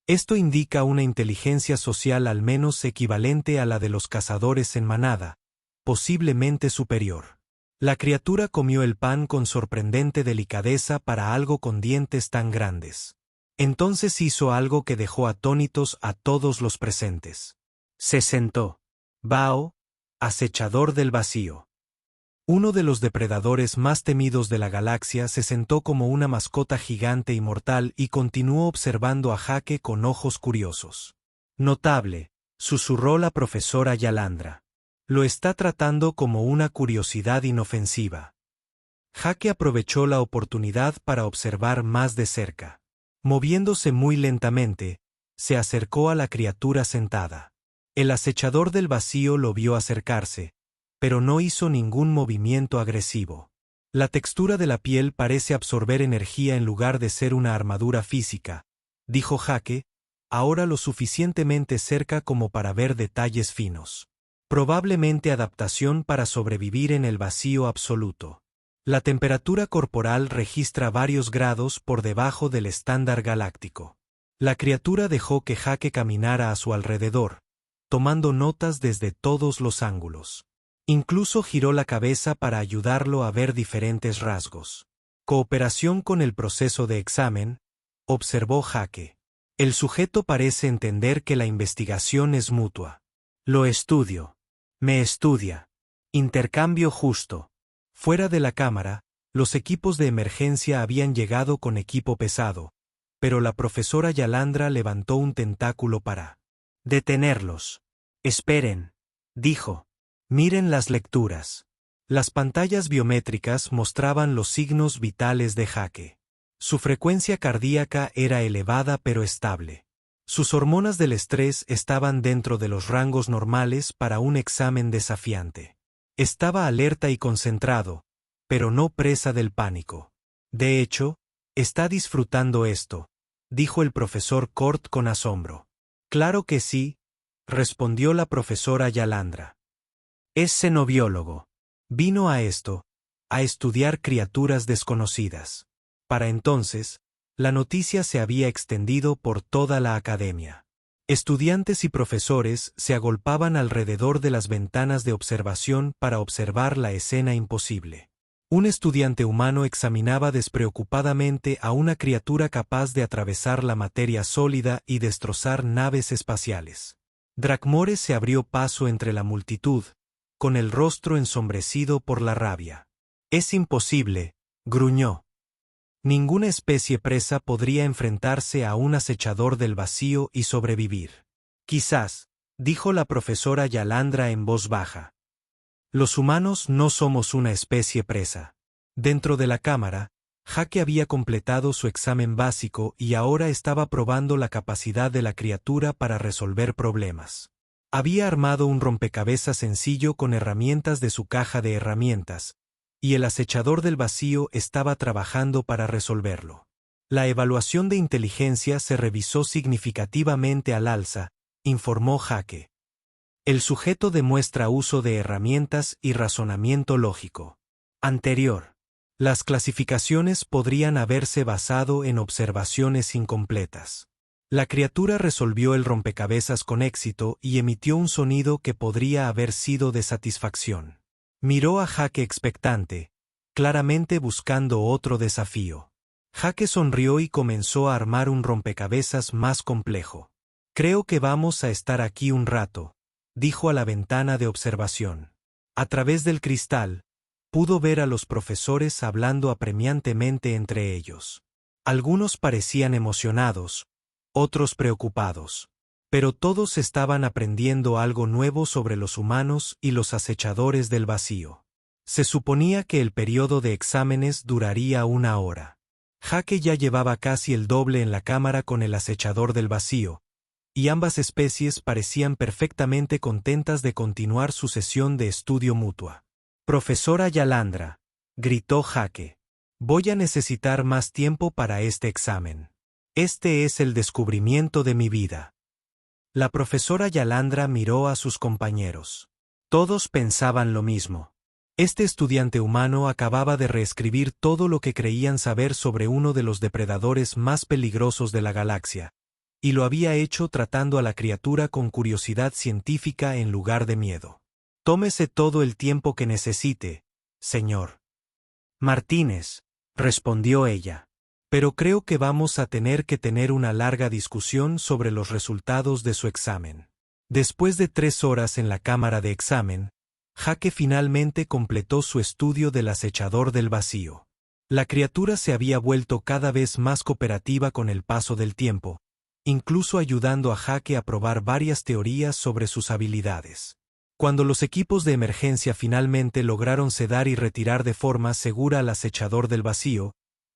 Esto indica una inteligencia social al menos equivalente a la de los cazadores en manada, posiblemente superior. La criatura comió el pan con sorprendente delicadeza para algo con dientes tan grandes. Entonces hizo algo que dejó atónitos a todos los presentes. Se sentó. Bao, acechador del vacío. Uno de los depredadores más temidos de la galaxia se sentó como una mascota gigante y mortal y continuó observando a Jake con ojos curiosos. Notable, susurró la profesora Yalandra. Lo está tratando como una curiosidad inofensiva. Jake aprovechó la oportunidad para observar más de cerca. Moviéndose muy lentamente, se acercó a la criatura sentada. El acechador del vacío lo vio acercarse, pero no hizo ningún movimiento agresivo. La textura de la piel parece absorber energía en lugar de ser una armadura física, dijo Jake, ahora lo suficientemente cerca como para ver detalles finos. Probablemente adaptación para sobrevivir en el vacío absoluto. La temperatura corporal registra varios grados por debajo del estándar galáctico. La criatura dejó que Jake caminara a su alrededor, tomando notas desde todos los ángulos. Incluso giró la cabeza para ayudarlo a ver diferentes rasgos. Cooperación con el proceso de examen, observó Jake. El sujeto parece entender que la investigación es mutua. Lo estudio. Me estudia. Intercambio justo. Fuera de la cámara, los equipos de emergencia habían llegado con equipo pesado, pero la profesora Yalandra levantó un tentáculo para detenerlos. Esperen, dijo. Miren las lecturas. Las pantallas biométricas mostraban los signos vitales de Jake. Su frecuencia cardíaca era elevada pero estable. Sus hormonas del estrés estaban dentro de los rangos normales para un examen desafiante. Estaba alerta y concentrado, pero no presa del pánico. De hecho, está disfrutando esto, dijo el profesor Cort con asombro. Claro que sí, respondió la profesora Yalandra. Es xenobiólogo. Vino a estudiar criaturas desconocidas. Para entonces, la noticia se había extendido por toda la academia. Estudiantes y profesores se agolpaban alrededor de las ventanas de observación para observar la escena imposible. Un estudiante humano examinaba despreocupadamente a una criatura capaz de atravesar la materia sólida y destrozar naves espaciales. Drakmore se abrió paso entre la multitud, con el rostro ensombrecido por la rabia. Es imposible, gruñó. Ninguna especie presa podría enfrentarse a un acechador del vacío y sobrevivir. Quizás, dijo la profesora Yalandra en voz baja. Los humanos no somos una especie presa. Dentro de la cámara, Jake había completado su examen básico y ahora estaba probando la capacidad de la criatura para resolver problemas. Había armado un rompecabezas sencillo con herramientas de su caja de herramientas, y el acechador del vacío estaba trabajando para resolverlo. La evaluación de inteligencia se revisó significativamente al alza, informó Jake. El sujeto demuestra uso de herramientas y razonamiento lógico. Anterior. Las clasificaciones podrían haberse basado en observaciones incompletas. La criatura resolvió el rompecabezas con éxito y emitió un sonido que podría haber sido de satisfacción. Miró a Jake expectante, claramente buscando otro desafío. Jake sonrió y comenzó a armar un rompecabezas más complejo. Creo que vamos a estar aquí un rato, dijo a la ventana de observación. A través del cristal, pudo ver a los profesores hablando apremiantemente entre ellos. Algunos parecían emocionados, otros preocupados. Pero todos estaban aprendiendo algo nuevo sobre los humanos y los acechadores del vacío. Se suponía que el periodo de exámenes duraría 1 hora. Jake ya llevaba casi el doble en la cámara con el acechador del vacío, y ambas especies parecían perfectamente contentas de continuar su sesión de estudio mutua. Profesora Yalandra, gritó Jake. Voy a necesitar más tiempo para este examen. Este es el descubrimiento de mi vida. La profesora Yalandra miró a sus compañeros. Todos pensaban lo mismo. Este estudiante humano acababa de reescribir todo lo que creían saber sobre uno de los depredadores más peligrosos de la galaxia, y lo había hecho tratando a la criatura con curiosidad científica en lugar de miedo. Tómese todo el tiempo que necesite, señor Martínez, respondió ella. Pero creo que vamos a tener que tener una larga discusión sobre los resultados de su examen. Después de 3 horas en la cámara de examen, Jake finalmente completó su estudio del acechador del vacío. La criatura se había vuelto cada vez más cooperativa con el paso del tiempo, incluso ayudando a Jake a probar varias teorías sobre sus habilidades. Cuando los equipos de emergencia finalmente lograron sedar y retirar de forma segura al acechador del vacío,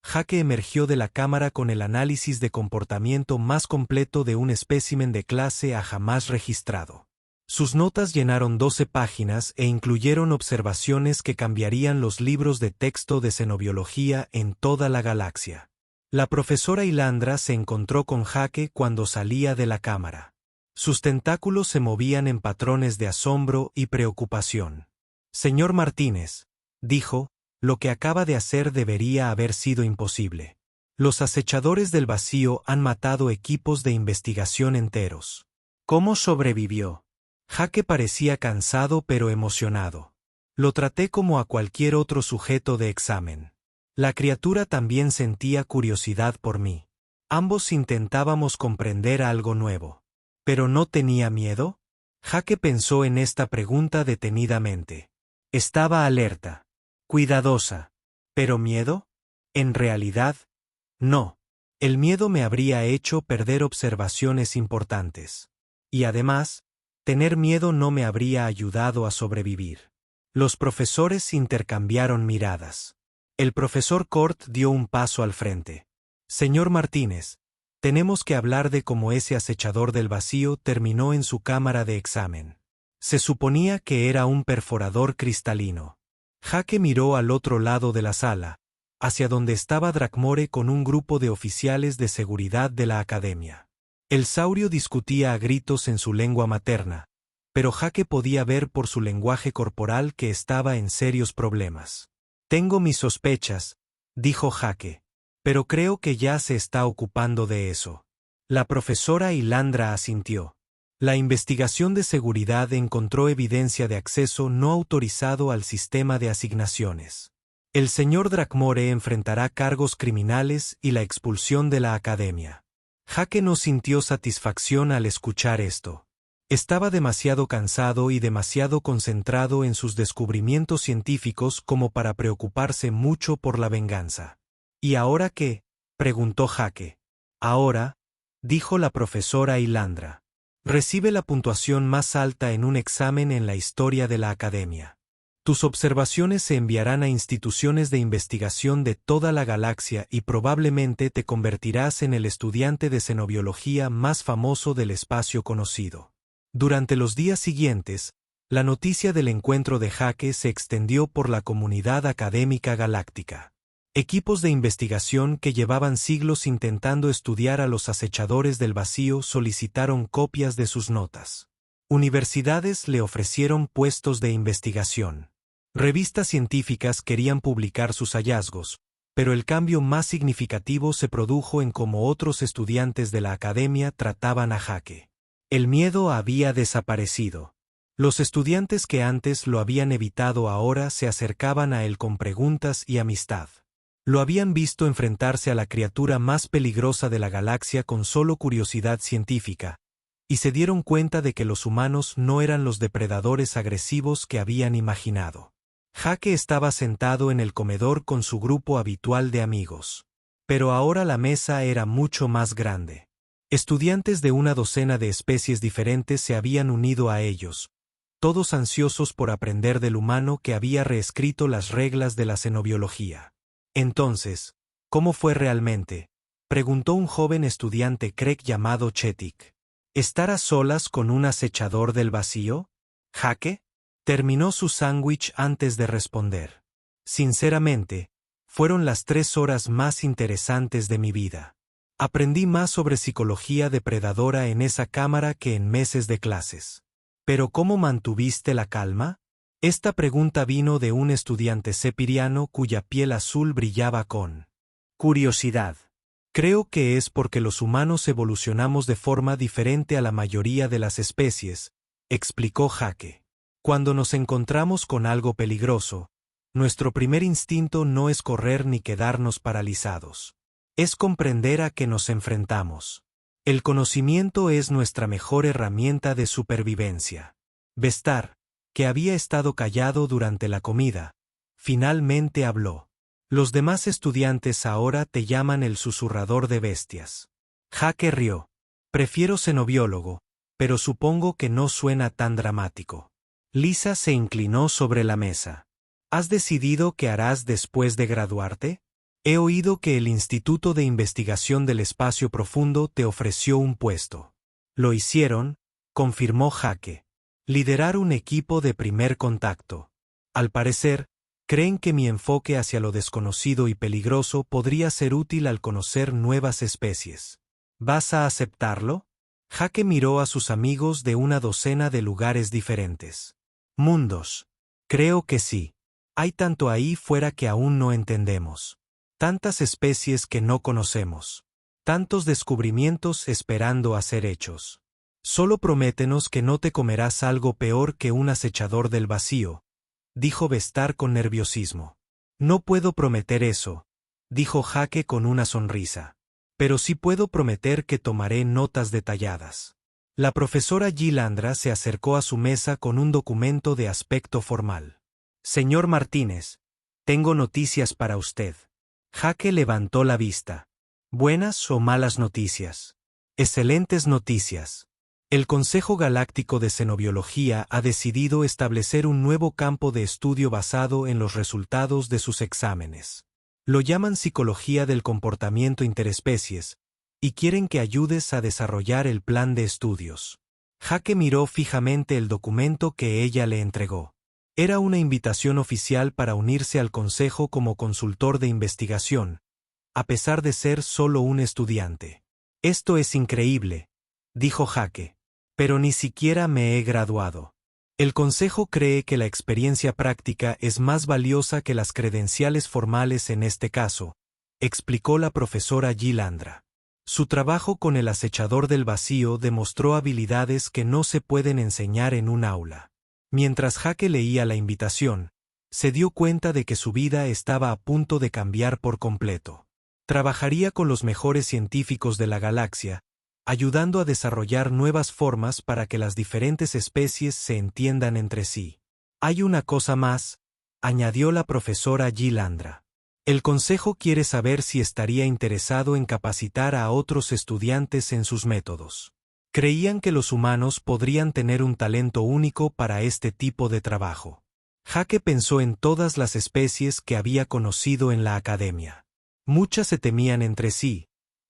Jake emergió de la cámara con el análisis de comportamiento más completo de un espécimen de clase A jamás registrado. Sus notas llenaron 12 páginas e incluyeron observaciones que cambiarían los libros de texto de xenobiología en toda la galaxia. La profesora Yalandra se encontró con Jake cuando salía de la cámara. Sus tentáculos se movían en patrones de asombro y preocupación. Señor Martínez, dijo, lo que acaba de hacer debería haber sido imposible. Los acechadores del vacío han matado equipos de investigación enteros. ¿Cómo sobrevivió? Jake parecía cansado pero emocionado. Lo traté como a cualquier otro sujeto de examen. La criatura también sentía curiosidad por mí. Ambos intentábamos comprender algo nuevo. ¿Pero no tenía miedo? Jake pensó en esta pregunta detenidamente. Estaba alerta, cuidadosa. ¿Pero miedo? En realidad, no. El miedo me habría hecho perder observaciones importantes. Y además, tener miedo no me habría ayudado a sobrevivir. Los profesores intercambiaron miradas. El profesor Cort dio un paso al frente. Señor Martínez, tenemos que hablar de cómo ese acechador del vacío terminó en su cámara de examen. Se suponía que era un perforador cristalino. Jake miró al otro lado de la sala, hacia donde estaba Drakmore con un grupo de oficiales de seguridad de la academia. El saurio discutía a gritos en su lengua materna, pero Jake podía ver por su lenguaje corporal que estaba en serios problemas. Tengo mis sospechas, dijo Jake. Pero creo que ya se está ocupando de eso. La profesora Yalandra asintió. La investigación de seguridad encontró evidencia de acceso no autorizado al sistema de asignaciones. El señor Drakmore enfrentará cargos criminales y la expulsión de la academia. Jake no sintió satisfacción al escuchar esto. Estaba demasiado cansado y demasiado concentrado en sus descubrimientos científicos como para preocuparse mucho por la venganza. ¿Y ahora qué?, preguntó Jake. Ahora, dijo la profesora Ilandra, recibe la puntuación más alta en un examen en la historia de la academia. Tus observaciones se enviarán a instituciones de investigación de toda la galaxia y probablemente te convertirás en el estudiante de xenobiología más famoso del espacio conocido. Durante los días siguientes, la noticia del encuentro de Jake se extendió por la comunidad académica galáctica. Equipos de investigación que llevaban siglos intentando estudiar a los acechadores del vacío solicitaron copias de sus notas. Universidades le ofrecieron puestos de investigación. Revistas científicas querían publicar sus hallazgos, pero el cambio más significativo se produjo en cómo otros estudiantes de la academia trataban a Jake. El miedo había desaparecido. Los estudiantes que antes lo habían evitado ahora se acercaban a él con preguntas y amistad. Lo habían visto enfrentarse a la criatura más peligrosa de la galaxia con solo curiosidad científica, y se dieron cuenta de que los humanos no eran los depredadores agresivos que habían imaginado. Jake estaba sentado en el comedor con su grupo habitual de amigos. Pero ahora la mesa era mucho más grande. Estudiantes de una docena de especies diferentes se habían unido a ellos, todos ansiosos por aprender del humano que había reescrito las reglas de la xenobiología. Entonces, ¿cómo fue realmente?, preguntó un joven estudiante Craig llamado Chetik. ¿Estar a solas con un acechador del vacío? ¿Jake? Terminó su sándwich antes de responder. Sinceramente, fueron las 3 horas más interesantes de mi vida. Aprendí más sobre psicología depredadora en esa cámara que en meses de clases. ¿Pero cómo mantuviste la calma? Esta pregunta vino de un estudiante sepiriano cuya piel azul brillaba con curiosidad. Creo que es porque los humanos evolucionamos de forma diferente a la mayoría de las especies, explicó Jake. Cuando nos encontramos con algo peligroso, nuestro primer instinto no es correr ni quedarnos paralizados. Es comprender a qué nos enfrentamos. El conocimiento es nuestra mejor herramienta de supervivencia. Vestar, que había estado callado durante la comida, finalmente habló. Los demás estudiantes ahora te llaman el susurrador de bestias. Jake rió. Prefiero xenobiólogo, pero supongo que no suena tan dramático. Lisa se inclinó sobre la mesa. ¿Has decidido qué harás después de graduarte? He oído que el Instituto de Investigación del Espacio Profundo te ofreció un puesto. Lo hicieron, confirmó Jake. Liderar un equipo de primer contacto. Al parecer, creen que mi enfoque hacia lo desconocido y peligroso podría ser útil al conocer nuevas especies. ¿Vas a aceptarlo? Jake miró a sus amigos de una docena de lugares diferentes. Mundos. Creo que sí. Hay tanto ahí fuera que aún no entendemos. Tantas especies que no conocemos. Tantos descubrimientos esperando a ser hechos. Solo prométenos que no te comerás algo peor que un acechador del vacío, dijo Vestar con nerviosismo. No puedo prometer eso, dijo Jake con una sonrisa. Pero sí puedo prometer que tomaré notas detalladas. La profesora Ilandra se acercó a su mesa con un documento de aspecto formal. Señor Martínez, tengo noticias para usted. Jake levantó la vista. ¿Buenas o malas noticias? Excelentes noticias. El Consejo Galáctico de Xenobiología ha decidido establecer un nuevo campo de estudio basado en los resultados de sus exámenes. Lo llaman Psicología del Comportamiento Interespecies, y quieren que ayudes a desarrollar el plan de estudios. Jake miró fijamente el documento que ella le entregó. Era una invitación oficial para unirse al Consejo como consultor de investigación, a pesar de ser solo un estudiante. Esto es increíble, dijo Jake. Pero ni siquiera me he graduado. El Consejo cree que la experiencia práctica es más valiosa que las credenciales formales en este caso, explicó la profesora Ilandra. Su trabajo con el acechador del vacío demostró habilidades que no se pueden enseñar en un aula. Mientras Jake leía la invitación, se dio cuenta de que su vida estaba a punto de cambiar por completo. Trabajaría con los mejores científicos de la galaxia, ayudando a desarrollar nuevas formas para que las diferentes especies se entiendan entre sí. Hay una cosa más, añadió la profesora Gilandra. El consejo quiere saber si estaría interesado en capacitar a otros estudiantes en sus métodos. Creían que los humanos podrían tener un talento único para este tipo de trabajo. Jake pensó en todas las especies que había conocido en la academia. Muchas se temían entre sí,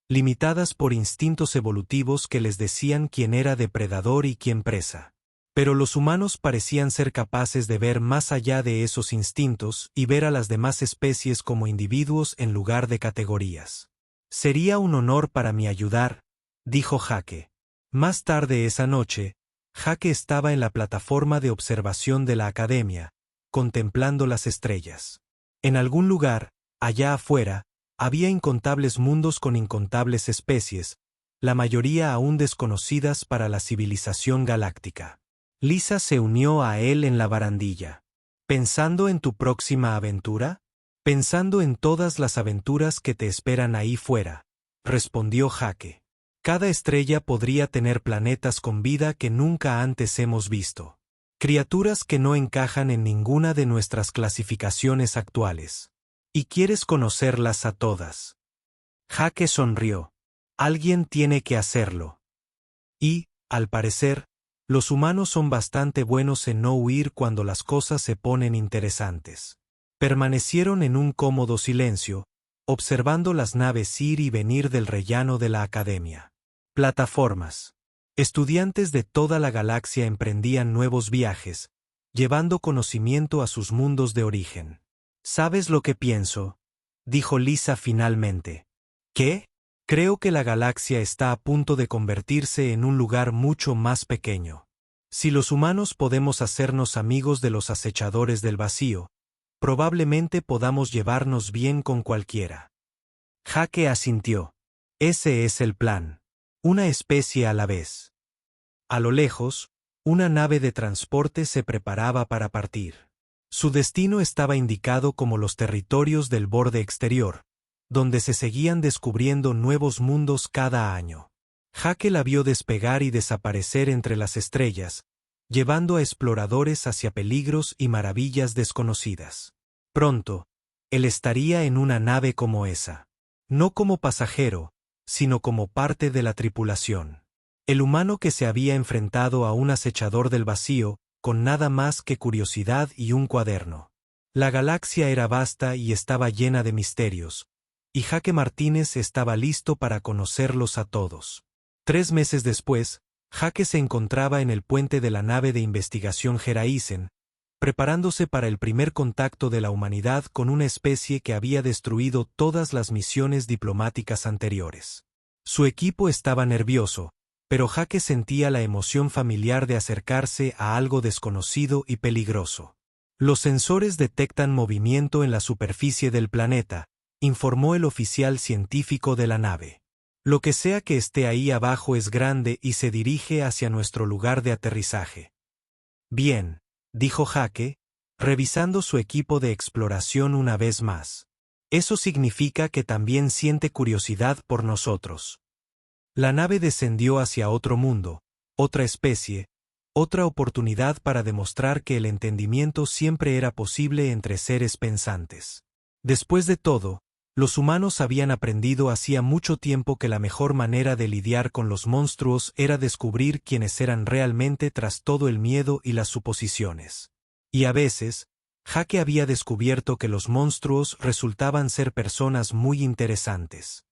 limitadas por instintos evolutivos que les decían quién era depredador y quién presa. Pero los humanos parecían ser capaces de ver más allá de esos instintos y ver a las demás especies como individuos en lugar de categorías. Sería un honor para mí ayudar, dijo Jake. Más tarde esa noche, Jake estaba en la plataforma de observación de la academia, contemplando las estrellas. En algún lugar, allá afuera, había incontables mundos con incontables especies, la mayoría aún desconocidas para la civilización galáctica. Lisa se unió a él en la barandilla. ¿Pensando en tu próxima aventura? Pensando en todas las aventuras que te esperan ahí fuera, respondió Jake. Cada estrella podría tener planetas con vida que nunca antes hemos visto. Criaturas que no encajan en ninguna de nuestras clasificaciones actuales. ¿Y quieres conocerlas a todas? Jake sonrió. Alguien tiene que hacerlo. Y, al parecer, los humanos son bastante buenos en no huir cuando las cosas se ponen interesantes. Permanecieron en un cómodo silencio, observando las naves ir y venir del rellano de la academia. Plataformas. Estudiantes de toda la galaxia emprendían nuevos viajes, llevando conocimiento a sus mundos de origen. ¿Sabes lo que pienso?, dijo Lisa finalmente. ¿Qué? Creo que la galaxia está a punto de convertirse en un lugar mucho más pequeño. Si los humanos podemos hacernos amigos de los acechadores del vacío, probablemente podamos llevarnos bien con cualquiera. Jake asintió. Ese es el plan. Una especie a la vez. A lo lejos, una nave de transporte se preparaba para partir. Su destino estaba indicado como los territorios del borde exterior, donde se seguían descubriendo nuevos mundos cada año. Jake la vio despegar y desaparecer entre las estrellas, llevando a exploradores hacia peligros y maravillas desconocidas. Pronto, él estaría en una nave como esa. No como pasajero, sino como parte de la tripulación. El humano que se había enfrentado a un acechador del vacío, con nada más que curiosidad y un cuaderno. La galaxia era vasta y estaba llena de misterios, y Jake Martínez estaba listo para conocerlos a todos. 3 meses después, Jake se encontraba en el puente de la nave de investigación Geraisen, preparándose para el primer contacto de la humanidad con una especie que había destruido todas las misiones diplomáticas anteriores. Su equipo estaba nervioso, pero Jake sentía la emoción familiar de acercarse a algo desconocido y peligroso. Los sensores detectan movimiento en la superficie del planeta, informó el oficial científico de la nave. Lo que sea que esté ahí abajo es grande y se dirige hacia nuestro lugar de aterrizaje. Bien, dijo Jake, revisando su equipo de exploración una vez más. Eso significa que también siente curiosidad por nosotros. La nave descendió hacia otro mundo, otra especie, otra oportunidad para demostrar que el entendimiento siempre era posible entre seres pensantes. Después de todo, los humanos habían aprendido hacía mucho tiempo que la mejor manera de lidiar con los monstruos era descubrir quiénes eran realmente tras todo el miedo y las suposiciones. Y a veces, Jake había descubierto que los monstruos resultaban ser personas muy interesantes.